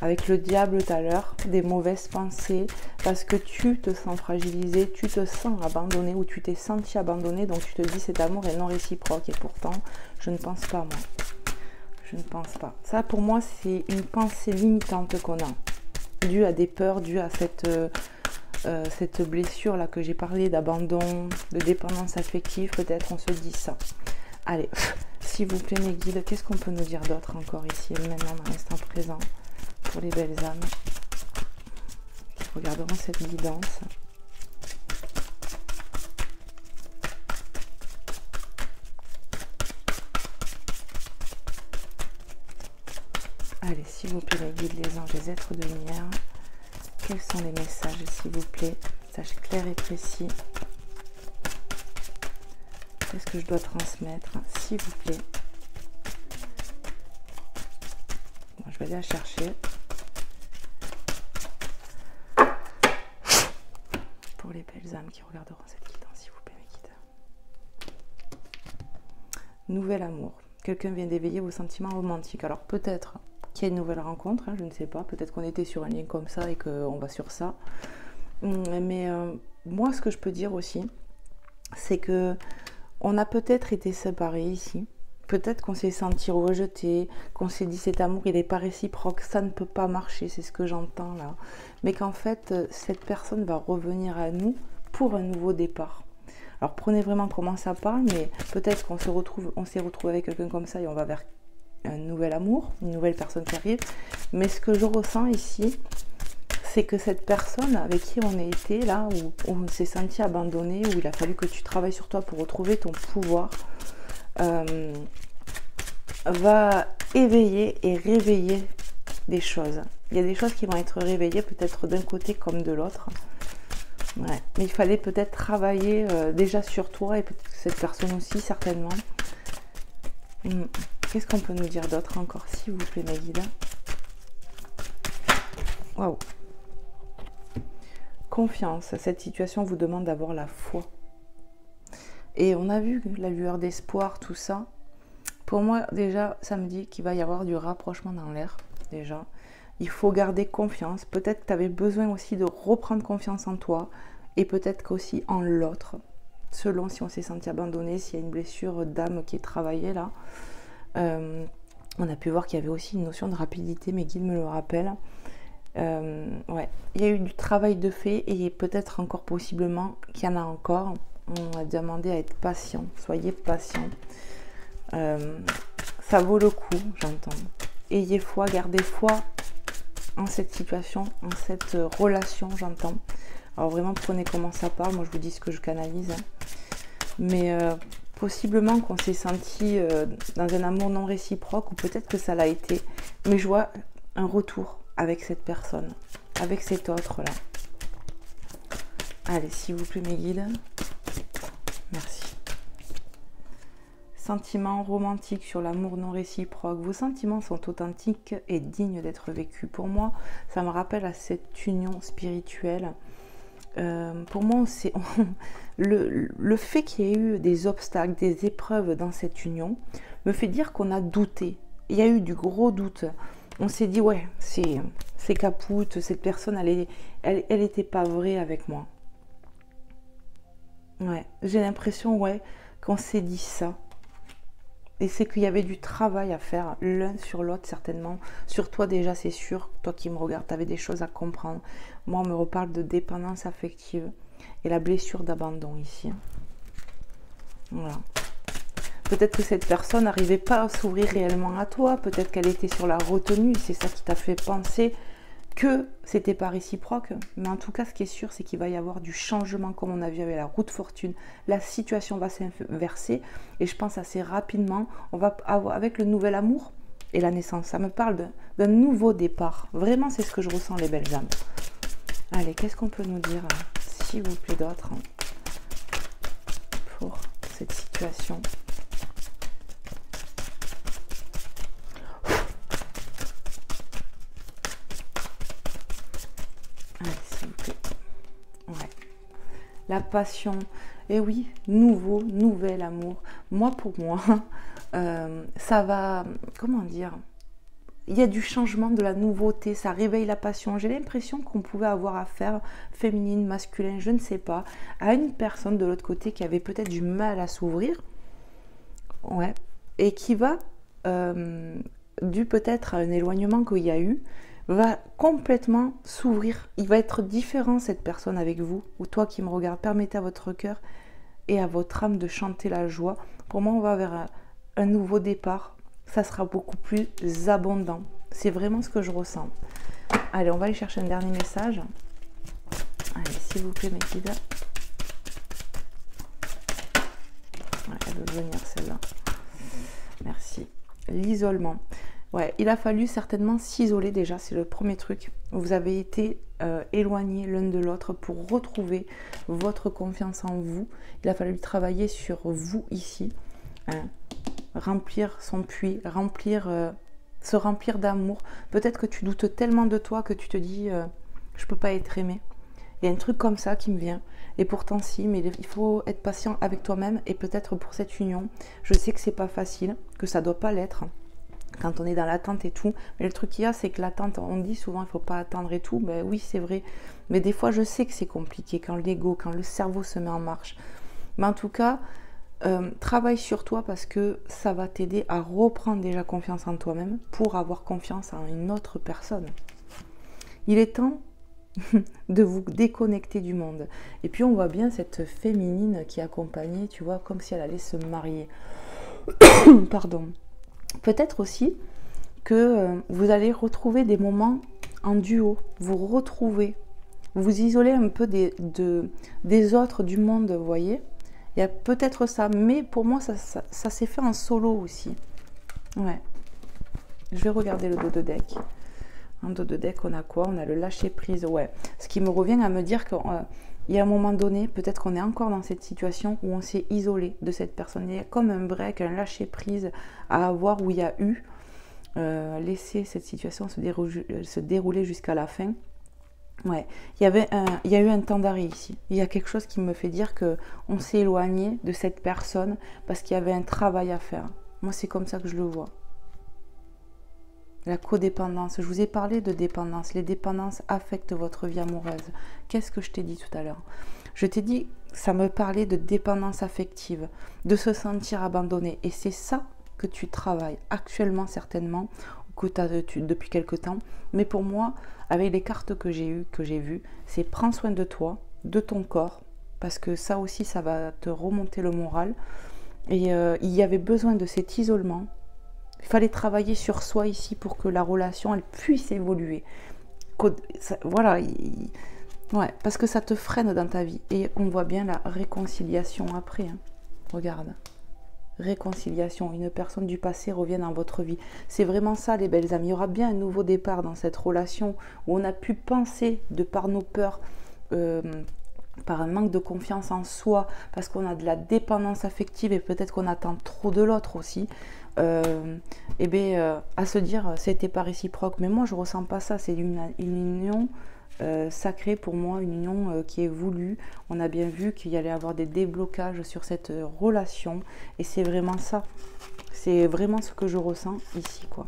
avec le diable tout à l'heure, des mauvaises pensées, parce que tu te sens fragilisé, tu te sens abandonné ou tu t'es senti abandonné, donc tu te dis cet amour est non réciproque et pourtant je ne pense pas moi. Je ne pense pas. Ça pour moi c'est une pensée limitante qu'on a, due à des peurs, due à cette blessure là que j'ai parlé d'abandon, de dépendance affective, peut-être on se dit ça. Allez, s'il vous plaît mes guides, qu'est-ce qu'on peut nous dire d'autre encore ici et maintenant dans l'instant présent pour les belles âmes qui regarderont cette guidance? Allez, s'il vous plaît les guides, les anges, les êtres de lumière, quels sont les messages s'il vous plaît? Messages clairs et précis. Qu'est-ce que je dois transmettre s'il vous plaît? Bon, je vais aller la chercher. Pour pour les belles âmes qui regarderont cette guidance, s'il vous plaît, mes guides. Nouvel amour. Quelqu'un vient d'éveiller vos sentiments romantiques. Alors peut-être qu'il y a une nouvelle rencontre, hein, je ne sais pas. Peut-être qu'on était sur un lien comme ça et qu'on va sur ça. Mais moi, ce que je peux dire aussi, c'est que on a peut-être été séparés ici. Peut-être qu'on s'est senti rejeté, qu'on s'est dit cet amour il n'est pas réciproque, ça ne peut pas marcher, c'est ce que j'entends là. Mais qu'en fait, cette personne va revenir à nous pour un nouveau départ. Alors prenez vraiment comment ça parle, mais peut-être qu'on s'est retrouvé avec quelqu'un comme ça et on va vers un nouvel amour, une nouvelle personne qui arrive. Mais ce que je ressens ici, c'est que cette personne avec qui on a été là, où on s'est senti abandonné, où il a fallu que tu travailles sur toi pour retrouver ton pouvoir, va éveiller et réveiller des choses. Il y a des choses qui vont être réveillées peut-être d'un côté comme de l'autre. Ouais. Mais il fallait peut-être travailler déjà sur toi et peut-être cette personne aussi certainement. Qu'est-ce qu'on peut nous dire d'autre encore, s'il vous plaît, mes guides? Waouh. Confiance. Cette situation vous demande d'avoir la foi. Et on a vu la lueur d'espoir, tout ça. Pour moi, déjà, ça me dit qu'il va y avoir du rapprochement dans l'air, déjà. Il faut garder confiance. Peut-être que tu avais besoin aussi de reprendre confiance en toi et peut-être qu'aussi en l'autre, selon si on s'est senti abandonné, s'il y a une blessure d'âme qui est travaillée là. On a pu voir qu'il y avait aussi une notion de rapidité, mes guides me le rappellent. Ouais. Il y a eu du travail de fait et peut-être encore possiblement qu'il y en a encore. On a demandé à être patient. Soyez patient. Ça vaut le coup, j'entends. Ayez foi, gardez foi en cette situation, en cette relation, j'entends. Alors vraiment, prenez comment ça parle. Moi, je vous dis ce que je canalise. Hein. Mais possiblement qu'on s'est senti dans un amour non réciproque ou peut-être que ça l'a été. Mais je vois un retour avec cette personne, avec cet autre-là. Allez, s'il vous plaît, mes guides. Merci. Sentiments romantiques sur l'amour non réciproque. Vos sentiments sont authentiques et dignes d'être vécus. Pour moi, ça me rappelle à cette union spirituelle. Pour moi, c'est le fait qu'il y ait eu des obstacles, des épreuves dans cette union, me fait dire qu'on a douté. Il y a eu du gros doute. On s'est dit, ouais, c'est capoute, cette personne, elle était pas vraie avec moi. Ouais, j'ai l'impression, ouais, qu'on s'est dit ça. Et c'est qu'il y avait du travail à faire l'un sur l'autre, certainement. Sur toi, déjà, c'est sûr. Toi qui me regardes, tu avais des choses à comprendre. Moi, on me reparle de dépendance affective et la blessure d'abandon ici. Voilà. Peut-être que cette personne n'arrivait pas à s'ouvrir réellement à toi. Peut-être qu'elle était sur la retenue. C'est ça qui t'a fait penser que c'était pas réciproque. Mais en tout cas, ce qui est sûr, c'est qu'il va y avoir du changement, comme on a vu avec la roue de fortune. La situation va s'inverser. Et je pense assez rapidement, on va avoir, avec le nouvel amour et la naissance, ça me parle d'un nouveau départ. Vraiment, c'est ce que je ressens, les belles âmes. Allez, qu'est-ce qu'on peut nous dire, s'il vous plaît, d'autre pour cette situation? Allez, s'il vous plaît. Ouais. La passion. Et oui, nouvel amour. Moi, pour moi, ça va, comment dire, il y a du changement, de la nouveauté, ça réveille la passion. J'ai l'impression qu'on pouvait avoir affaire, féminine, masculin, je ne sais pas, à une personne de l'autre côté qui avait peut-être du mal à s'ouvrir, ouais, et qui va, dû peut-être à un éloignement qu'il y a eu, va complètement s'ouvrir. Il va être différent, cette personne avec vous, ou toi qui me regardes. Permettez à votre cœur et à votre âme de chanter la joie. Pour moi, on va vers un nouveau départ. Ça sera beaucoup plus abondant. C'est vraiment ce que je ressens. Allez, on va aller chercher un dernier message. Allez, s'il vous plaît, mes guides. Ouais, elle veut venir, celle-là. Merci. L'isolement. Ouais, il a fallu certainement s'isoler déjà, c'est le premier truc. Vous avez été éloignés l'un de l'autre pour retrouver votre confiance en vous. Il a fallu travailler sur vous ici. Hein. Remplir son puits, se remplir d'amour. Peut-être que tu doutes tellement de toi que tu te dis je peux pas être aimé. Il y a un truc comme ça qui me vient. Et pourtant si, mais il faut être patient avec toi-même. Et peut-être pour cette union, je sais que c'est pas facile, que ça doit pas l'être quand on est dans l'attente et tout. Mais le truc qu'il y a, c'est que l'attente, on dit souvent il faut pas attendre et tout. Ben oui, c'est vrai. Mais des fois, je sais que c'est compliqué quand l'ego, quand le cerveau se met en marche. Mais en tout cas, travaille sur toi parce que ça va t'aider à reprendre déjà confiance en toi-même pour avoir confiance en une autre personne. Il est temps de vous déconnecter du monde. Et puis on voit bien cette féminine qui accompagnait, tu vois, comme si elle allait se marier. Pardon. Peut-être aussi que vous allez retrouver des moments en duo, vous retrouvez, vous isolez un peu des autres, du monde, vous voyez. Il y a peut-être ça, mais pour moi ça s'est fait en solo aussi. Ouais. Je vais regarder le dos de deck. En dos de deck, on a quoi? On a le lâcher prise, ouais. Ce qui me revient à me dire qu'il y a un moment donné, peut-être qu'on est encore dans cette situation où on s'est isolé de cette personne. Il y a comme un break, un lâcher prise à avoir où il y a eu laisser cette situation se dérouler jusqu'à la fin. Ouais, il y a eu un temps d'arrêt ici. Il y a quelque chose qui me fait dire qu'on s'est éloigné de cette personne parce qu'il y avait un travail à faire. Moi, c'est comme ça que je le vois. La codépendance, je vous ai parlé de dépendance. Les dépendances affectent votre vie amoureuse. Qu'est-ce que je t'ai dit tout à l'heure? Je t'ai dit, ça me parlait de dépendance affective, de se sentir abandonné. Et c'est ça que tu travailles actuellement certainement, que tu as depuis quelque temps. Mais pour moi, avec les cartes que j'ai eues, que j'ai vues, c'est prends soin de toi, de ton corps, parce que ça aussi, ça va te remonter le moral. Et il y avait besoin de cet isolement. Il fallait travailler sur soi ici pour que la relation, elle puisse évoluer. Voilà, ouais, parce que ça te freine dans ta vie. Et on voit bien la réconciliation après. Hein. Regarde. Réconciliation. Une personne du passé revient dans votre vie. C'est vraiment ça, les belles âmes. Il y aura bien un nouveau départ dans cette relation où on a pu penser, de par nos peurs, par un manque de confiance en soi, parce qu'on a de la dépendance affective et peut-être qu'on attend trop de l'autre aussi. Et bien à se dire c'était pas réciproque, mais moi je ressens pas ça, c'est une union sacrée pour moi, une union qui est voulue. On a bien vu qu'il y allait avoir des déblocages sur cette relation et c'est vraiment ça, c'est vraiment ce que je ressens ici quoi.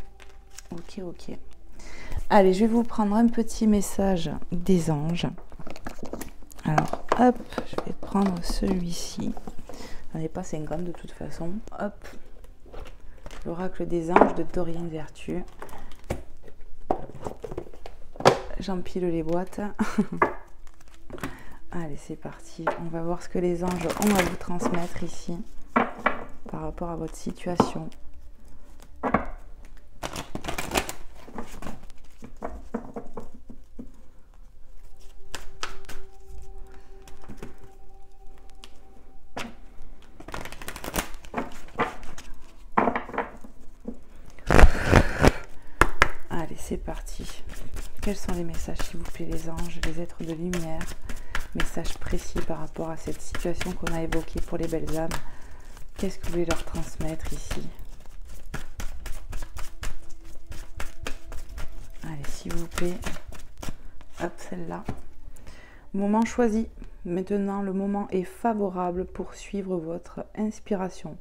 Ok. Allez, je vais vous prendre un petit message des anges. Alors hop, je vais prendre celui-ci, j'en ai pas 50 de toute façon. Hop, l'oracle des anges de Dorine Vertu. J'empile les boîtes. Allez, c'est parti. On va voir ce que les anges ont à vous transmettre ici par rapport à votre situation. C'est parti. Quels sont les messages, s'il vous plaît, les anges, les êtres de lumière? Messages précis par rapport à cette situation qu'on a évoquée pour les belles âmes. Qu'est-ce que vous voulez leur transmettre ici? Allez, s'il vous plaît. Hop, celle-là. Moment choisi. Maintenant, le moment est favorable pour suivre votre inspiration.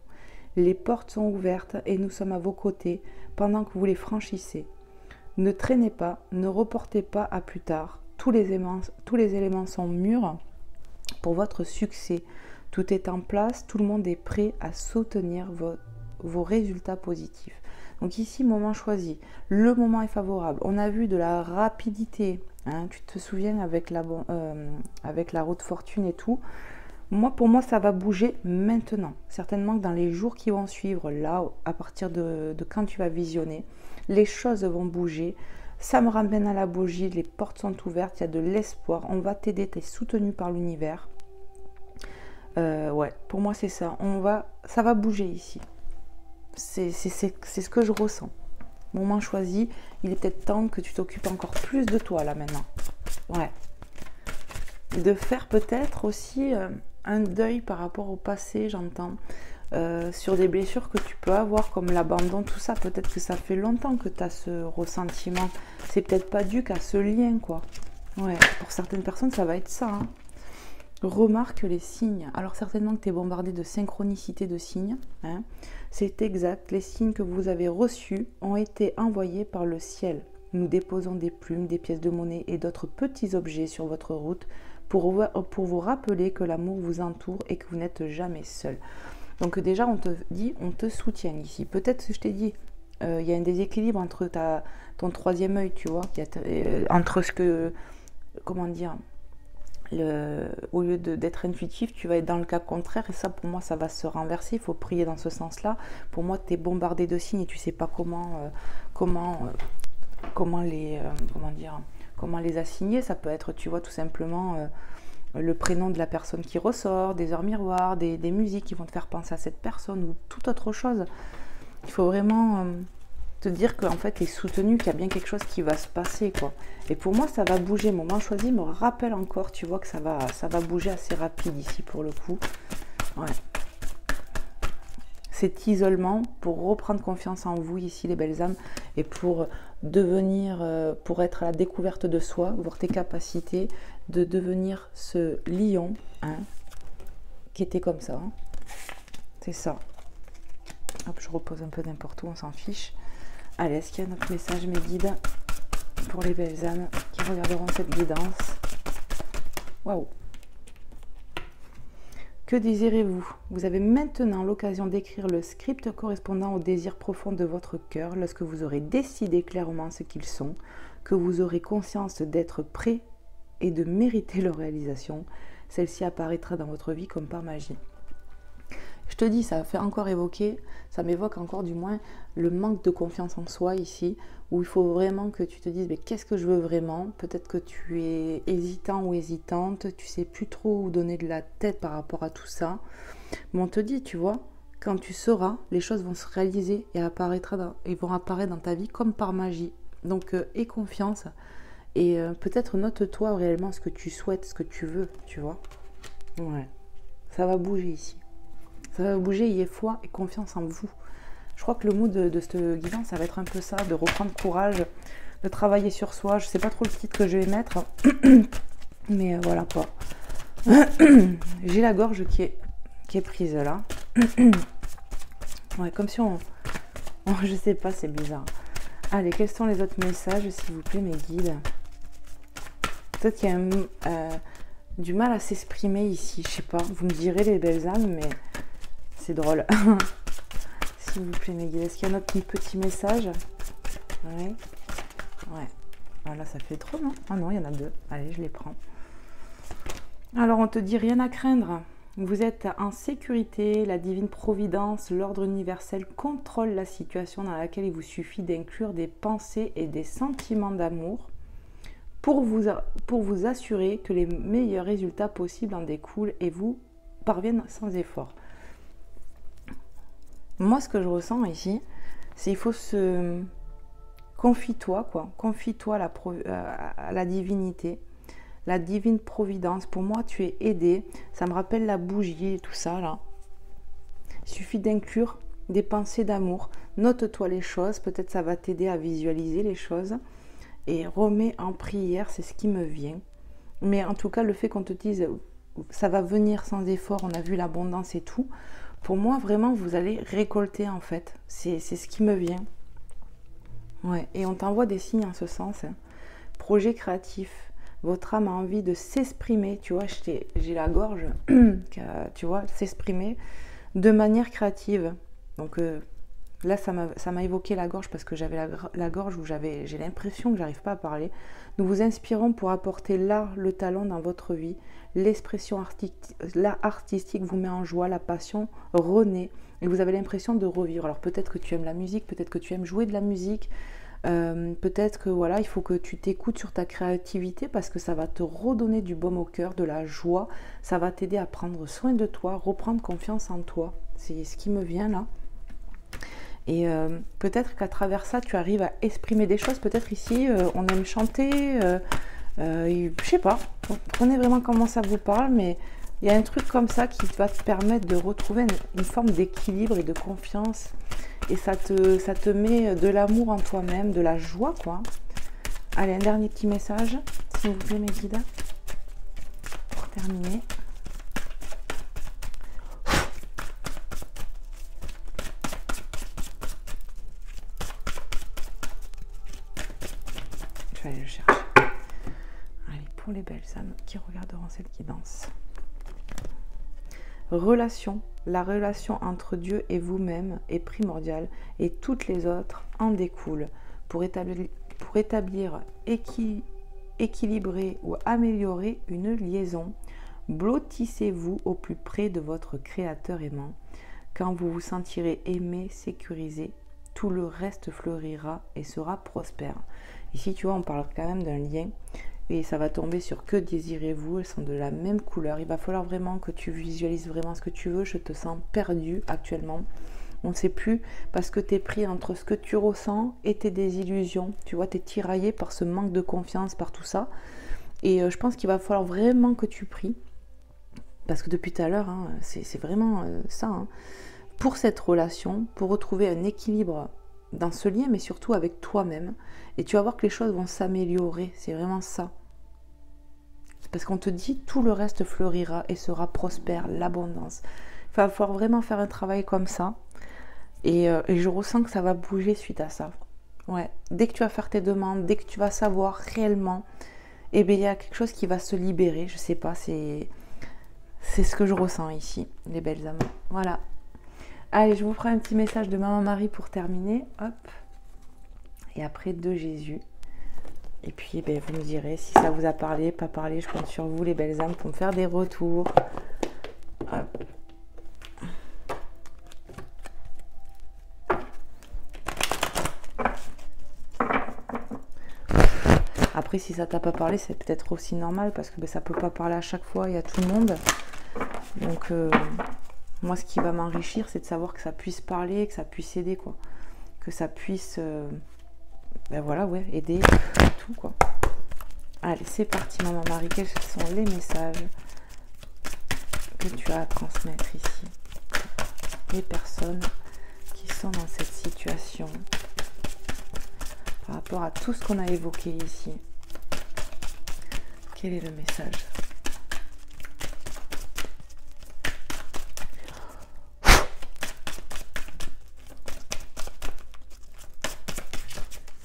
Les portes sont ouvertes et nous sommes à vos côtés pendant que vous les franchissez. Ne traînez pas, ne reportez pas à plus tard. Tous les éléments sont mûrs pour votre succès. Tout est en place, tout le monde est prêt à soutenir vos résultats positifs. Donc ici, moment choisi. Le moment est favorable. On a vu de la rapidité. Hein, tu te souviens avec la roue de fortune et tout. Pour moi, ça va bouger maintenant. Certainement que dans les jours qui vont suivre, là, à partir de quand tu vas visionner, les choses vont bouger. Ça me ramène à la bougie, les portes sont ouvertes, il y a de l'espoir. On va t'aider, tu es soutenu par l'univers. Ouais, pour moi, c'est ça. Ça va bouger ici. C'est ce que je ressens. Moment choisi, il est peut-être temps que tu t'occupes encore plus de toi, là, maintenant. Ouais. De faire peut-être aussi un deuil par rapport au passé, j'entends. Sur des blessures que tu peux avoir comme l'abandon, tout ça, peut-être que ça fait longtemps que tu as ce ressentiment, c'est peut-être pas dû qu'à ce lien quoi, Ouais, pour certaines personnes, ça va être ça. Hein. Remarque les signes. Alors certainement que tu es bombardé de synchronicité de signes. Hein. C'est exact. Les signes que vous avez reçus ont été envoyés par le ciel. Nous déposons des plumes, des pièces de monnaie et d'autres petits objets sur votre route pour vous rappeler que l'amour vous entoure et que vous n'êtes jamais seul. Donc déjà, on te dit, on te soutient ici. Peut-être que je t'ai dit, il y a un déséquilibre entre ton troisième œil, tu vois, entre ce que, comment dire, au lieu d'être intuitif, tu vas être dans le cas contraire et ça, pour moi, ça va se renverser. Il faut prier dans ce sens-là. Pour moi, tu es bombardé de signes et tu sais pas comment les assigner. Ça peut être, tu vois, tout simplement le prénom de la personne qui ressort, des heures miroirs, des musiques qui vont te faire penser à cette personne ou toute autre chose. Il faut vraiment te dire qu'en fait, tu es soutenu, qu'il y a bien quelque chose qui va se passer, quoi. Et pour moi, ça va bouger. Moment choisi me rappelle encore, tu vois, que ça va bouger assez rapide ici, pour le coup. Ouais. Cet isolement pour reprendre confiance en vous, ici, les belles âmes, et pour pour être à la découverte de soi, voir tes capacités, de devenir ce lion, hein, qui était comme ça. Hein. C'est ça. Hop, je repose un peu n'importe où, on s'en fiche. Allez, est-ce qu'il y a un autre message, mes guides, pour les belles âmes qui regarderont cette guidance? Waouh! Que désirez-vous? Vous avez maintenant l'occasion d'écrire le script correspondant au désir profond de votre cœur lorsque vous aurez décidé clairement ce qu'ils sont, que vous aurez conscience d'être prêt et de mériter leur réalisation. Celle-ci apparaîtra dans votre vie comme par magie. Je te dis, ça fait encore évoquer, ça m'évoque encore du moins le manque de confiance en soi ici, où il faut vraiment que tu te dises, mais qu'est-ce que je veux vraiment? Peut-être que tu es hésitant ou hésitante, tu sais plus trop où donner de la tête par rapport à tout ça. Mais on te dit, tu vois, quand tu sauras, les choses vont se réaliser et vont apparaître dans ta vie comme par magie. Donc, aie confiance et peut-être note-toi réellement ce que tu souhaites, ce que tu veux, tu vois. Ouais, ça va bouger ici. Ça va bouger, ayez foi et confiance en vous. Je crois que le mot de cette guidance, ça va être un peu ça, de reprendre courage, de travailler sur soi. Je ne sais pas trop le titre que je vais mettre, mais voilà quoi. J'ai la gorge qui est prise là. Ouais, comme si je sais pas, c'est bizarre. Allez, quels sont les autres messages, s'il vous plaît, mes guides? Peut-être qu'il y a du mal à s'exprimer ici, je sais pas. Vous me direz, les belles âmes, mais c'est drôle. S'il vous plaît, mes guides, est-ce qu'il y a un autre petit message? Oui. Ouais. Voilà, ça fait trop, non? Ah non, il y en a deux. Allez, je les prends. Alors, on te dit rien à craindre. Vous êtes en sécurité. La divine providence, l'ordre universel contrôle la situation dans laquelle il vous suffit d'inclure des pensées et des sentiments d'amour pour vous assurer que les meilleurs résultats possibles en découlent et vous parviennent sans effort. Moi, ce que je ressens ici, c'est qu'il faut se... Confie-toi, quoi. Confie-toi à la divinité, la divine providence. Pour moi, tu es aidé. Ça me rappelle la bougie et tout ça, là. Il suffit d'inclure des pensées d'amour. Note-toi les choses. Peut-être ça va t'aider à visualiser les choses. Et remets en prière, c'est ce qui me vient. Mais en tout cas, le fait qu'on te dise, ça va venir sans effort, on a vu l'abondance et tout. Pour moi, vraiment, vous allez récolter, en fait. C'est ce qui me vient. Ouais, et on t'envoie des signes en ce sens. Hein. Projet créatif. Votre âme a envie de s'exprimer. Tu vois, j'ai la gorge, tu vois, s'exprimer de manière créative. Donc là, ça m'a évoqué la gorge parce que j'avais la gorge où j'ai l'impression que j'arrive pas à parler. Nous vous inspirons pour apporter l'art, le talent dans votre vie. L'expression artistique vous met en joie, la passion renaît et vous avez l'impression de revivre. Alors peut-être que tu aimes la musique, peut-être que tu aimes jouer de la musique, peut-être que voilà, il faut que tu t'écoutes sur ta créativité parce que ça va te redonner du baume au cœur, de la joie, ça va t'aider à prendre soin de toi, reprendre confiance en toi. C'est ce qui me vient là. Et peut-être qu'à travers ça, tu arrives à exprimer des choses. Peut-être ici, on aime chanter, je sais pas. Prenez vraiment comment ça vous parle, mais il y a un truc comme ça qui va te permettre de retrouver une forme d'équilibre et de confiance. Et ça te met de l'amour en toi-même, de la joie, quoi. Allez, un dernier petit message, s'il vous plaît, mes guides, pour terminer. Je vais aller le chercher. Allez, pour les belles âmes qui regarderont cette guidance. Relation. La relation entre Dieu et vous-même est primordiale et toutes les autres en découlent. Pour établir, équilibrer ou améliorer une liaison, blottissez-vous au plus près de votre Créateur aimant. Quand vous vous sentirez aimé, sécurisé, tout le reste fleurira et sera prospère. Ici, tu vois, on parle quand même d'un lien. Et ça va tomber sur que désirez-vous, elles sont de la même couleur. Il va falloir vraiment que tu visualises vraiment ce que tu veux. Je te sens perdu actuellement. On ne sait plus parce que tu es pris entre ce que tu ressens et tes désillusions. Tu vois, tu es tiraillé par ce manque de confiance, par tout ça. Et je pense qu'il va falloir vraiment que tu pries. Parce que depuis tout à l'heure, hein, c'est vraiment ça. Hein, pour cette relation, pour retrouver un équilibre dans ce lien, mais surtout avec toi-même. Et tu vas voir que les choses vont s'améliorer. C'est vraiment ça. Parce qu'on te dit, tout le reste fleurira et sera prospère, l'abondance. Il va falloir vraiment faire un travail comme ça. Et je ressens que ça va bouger suite à ça. Ouais. Dès que tu vas faire tes demandes, dès que tu vas savoir réellement, eh bien, il y a quelque chose qui va se libérer. Je sais pas, c'est ce que je ressens ici, les belles âmes. Voilà. Allez, je vous ferai un petit message de Maman Marie pour terminer. Hop. Et après de Jésus. Et puis, ben, vous me direz si ça vous a parlé, pas parlé. Je compte sur vous, les belles âmes, pour me faire des retours. Hop. Après, si ça t'a pas parlé, c'est peut-être aussi normal parce que ben, ça peut pas parler à chaque fois et à tout le monde. Donc, moi, ce qui va m'enrichir, c'est de savoir que ça puisse parler, que ça puisse aider, quoi. Que ça puisse, ben voilà, ouais, aider tout, quoi. Allez, c'est parti, Maman Marie. Quels sont les messages que tu as à transmettre ici? Les personnes qui sont dans cette situation par rapport à tout ce qu'on a évoqué ici. Quel est le message?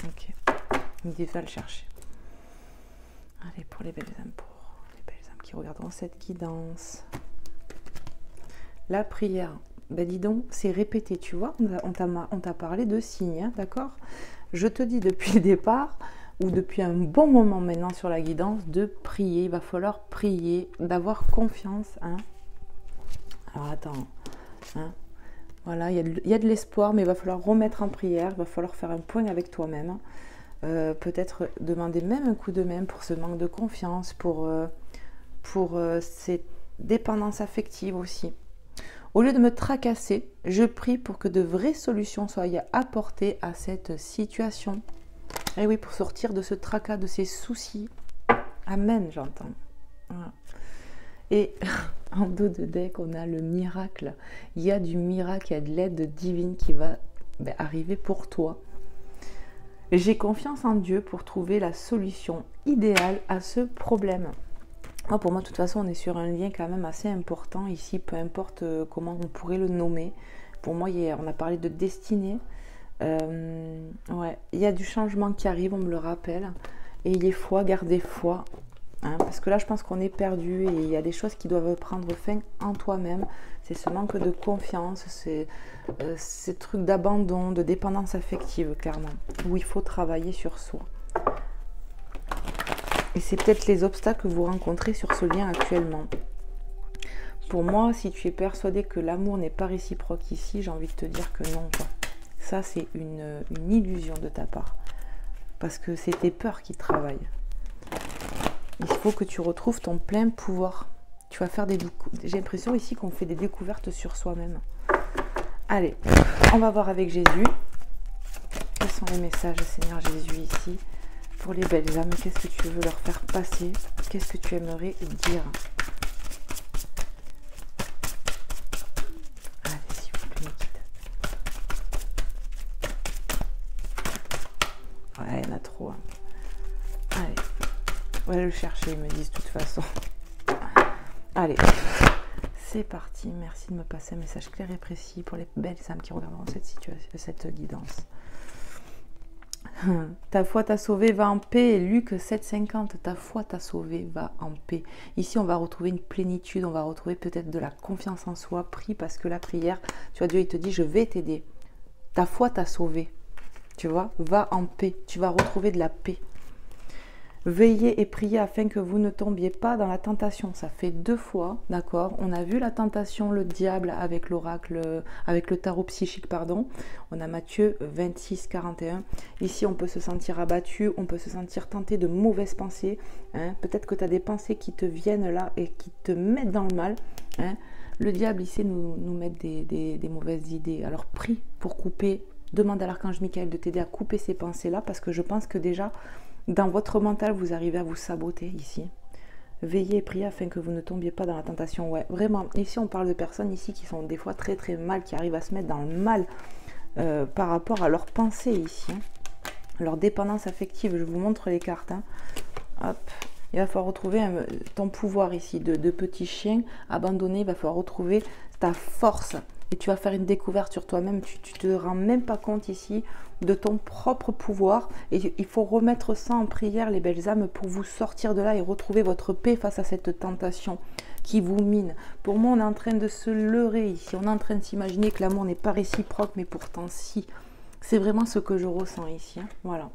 Ok, il me dit va le chercher. Allez, pour les belles âmes, qui regarderont cette guidance. La prière, ben dis donc, c'est répété, tu vois, on t'a parlé de signes, hein, d'accord? Je te dis depuis le départ, ou depuis un bon moment maintenant sur la guidance, de prier. Il va falloir prier, d'avoir confiance. Hein. Alors attends, hein. Voilà, il y a de l'espoir, mais il va falloir remettre en prière, il va falloir faire un point avec toi-même. Peut-être demander même un coup de main pour ce manque de confiance, pour cette dépendance affective aussi. Au lieu de me tracasser, je prie pour que de vraies solutions soient apportées à cette situation. Et oui, pour sortir de ce tracas, de ces soucis. Amen, j'entends. Voilà. Et en dos de deck, on a le miracle. Il y a du miracle, il y a de l'aide divine qui va arriver pour toi. J'ai confiance en Dieu pour trouver la solution idéale à ce problème. Pour moi, de toute façon, on est sur un lien quand même assez important ici, peu importe comment on pourrait le nommer. Pour moi, on a parlé de destinée. Ouais, il y a du changement qui arrive, on me le rappelle. Et il est foi, gardez foi. Hein, parce que là, je pense qu'on est perdu et il y a des choses qui doivent prendre fin en toi-même. C'est ce manque de confiance, c'est ces trucs d'abandon, de dépendance affective, clairement, où il faut travailler sur soi. Et c'est peut-être les obstacles que vous rencontrez sur ce lien actuellement. Pour moi, si tu es persuadé que l'amour n'est pas réciproque ici, j'ai envie de te dire que non, quoi. Ça, c'est une illusion de ta part. Parce que c'est tes peurs qui travaillent. Il faut que tu retrouves ton plein pouvoir. Tu vas faire des découvertes. J'ai l'impression ici qu'on fait des découvertes sur soi-même. Allez, on va voir avec Jésus. Quels sont les messages, Seigneur Jésus, ici? Pour les belles âmes, qu'est-ce que tu veux leur faire passer? Qu'est-ce que tu aimerais dire? Allez, s'il vous plaît, ouais, il y en a trop. Hein. Allez. On va le chercher, ils me disent de toute façon. Allez, c'est parti. Merci de me passer un message clair et précis pour les belles âmes qui regarderont cette situation, cette guidance. Ta foi t'a sauvé, va en paix. Luc 7,50. Ta foi t'a sauvé, va en paix. Ici, on va retrouver une plénitude, on va retrouver peut-être de la confiance en soi. Prie parce que la prière, tu vois, Dieu, il te dit, je vais t'aider. Ta foi t'a sauvé. Tu vois, va en paix. Tu vas retrouver de la paix. Veillez et priez afin que vous ne tombiez pas dans la tentation. Ça fait 2 fois, d'accord. On a vu la tentation, le diable avec l'oracle, avec le tarot psychique, pardon. On a Matthieu 26, 41. Ici, on peut se sentir abattu, on peut se sentir tenté de mauvaises pensées. Hein. Peut-être que tu as des pensées qui te viennent là et qui te mettent dans le mal. Hein. Le diable, il sait nous mettre des mauvaises idées. Alors, prie pour couper. Demande à l'archange Michael de t'aider à couper ces pensées-là parce que je pense que déjà, dans votre mental, vous arrivez à vous saboter ici. Veillez et priez afin que vous ne tombiez pas dans la tentation. Ouais, vraiment, ici on parle de personnes ici qui sont des fois très très mal, qui arrivent à se mettre dans le mal par rapport à leurs pensées ici. Hein. Leur dépendance affective, je vous montre les cartes. Hein. Hop, il va falloir retrouver ton pouvoir ici de petit chien abandonné. Il va falloir retrouver ta force. Et tu vas faire une découverte sur toi-même. Tu te rends même pas compte ici de ton propre pouvoir. Et il faut remettre ça en prière, les belles âmes, pour vous sortir de là et retrouver votre paix face à cette tentation qui vous mine. Pour moi, on est en train de se leurrer ici. On est en train de s'imaginer que l'amour n'est pas réciproque, mais pourtant si. C'est vraiment ce que je ressens ici. Hein. Voilà.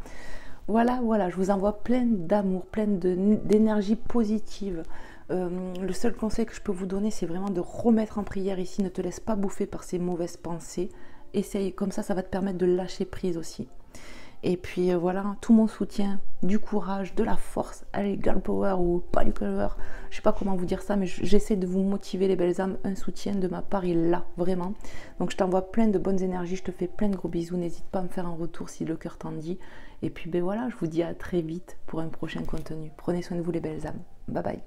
Voilà, je vous envoie plein d'amour, plein d'énergie positive. Le seul conseil que je peux vous donner, c'est vraiment de remettre en prière ici. Ne te laisse pas bouffer par ces mauvaises pensées. Essaye, comme ça va te permettre de lâcher prise aussi. Et puis voilà, tout mon soutien, du courage, de la force. Allez, girl power ou pas du power, je sais pas comment vous dire ça, mais j'essaie de vous motiver, les belles âmes. Un soutien de ma part, il est là, vraiment. Donc je t'envoie plein de bonnes énergies, je te fais plein de gros bisous. N'hésite pas à me faire un retour si le cœur t'en dit. Et puis ben voilà, je vous dis à très vite pour un prochain contenu. Prenez soin de vous, les belles âmes. Bye bye.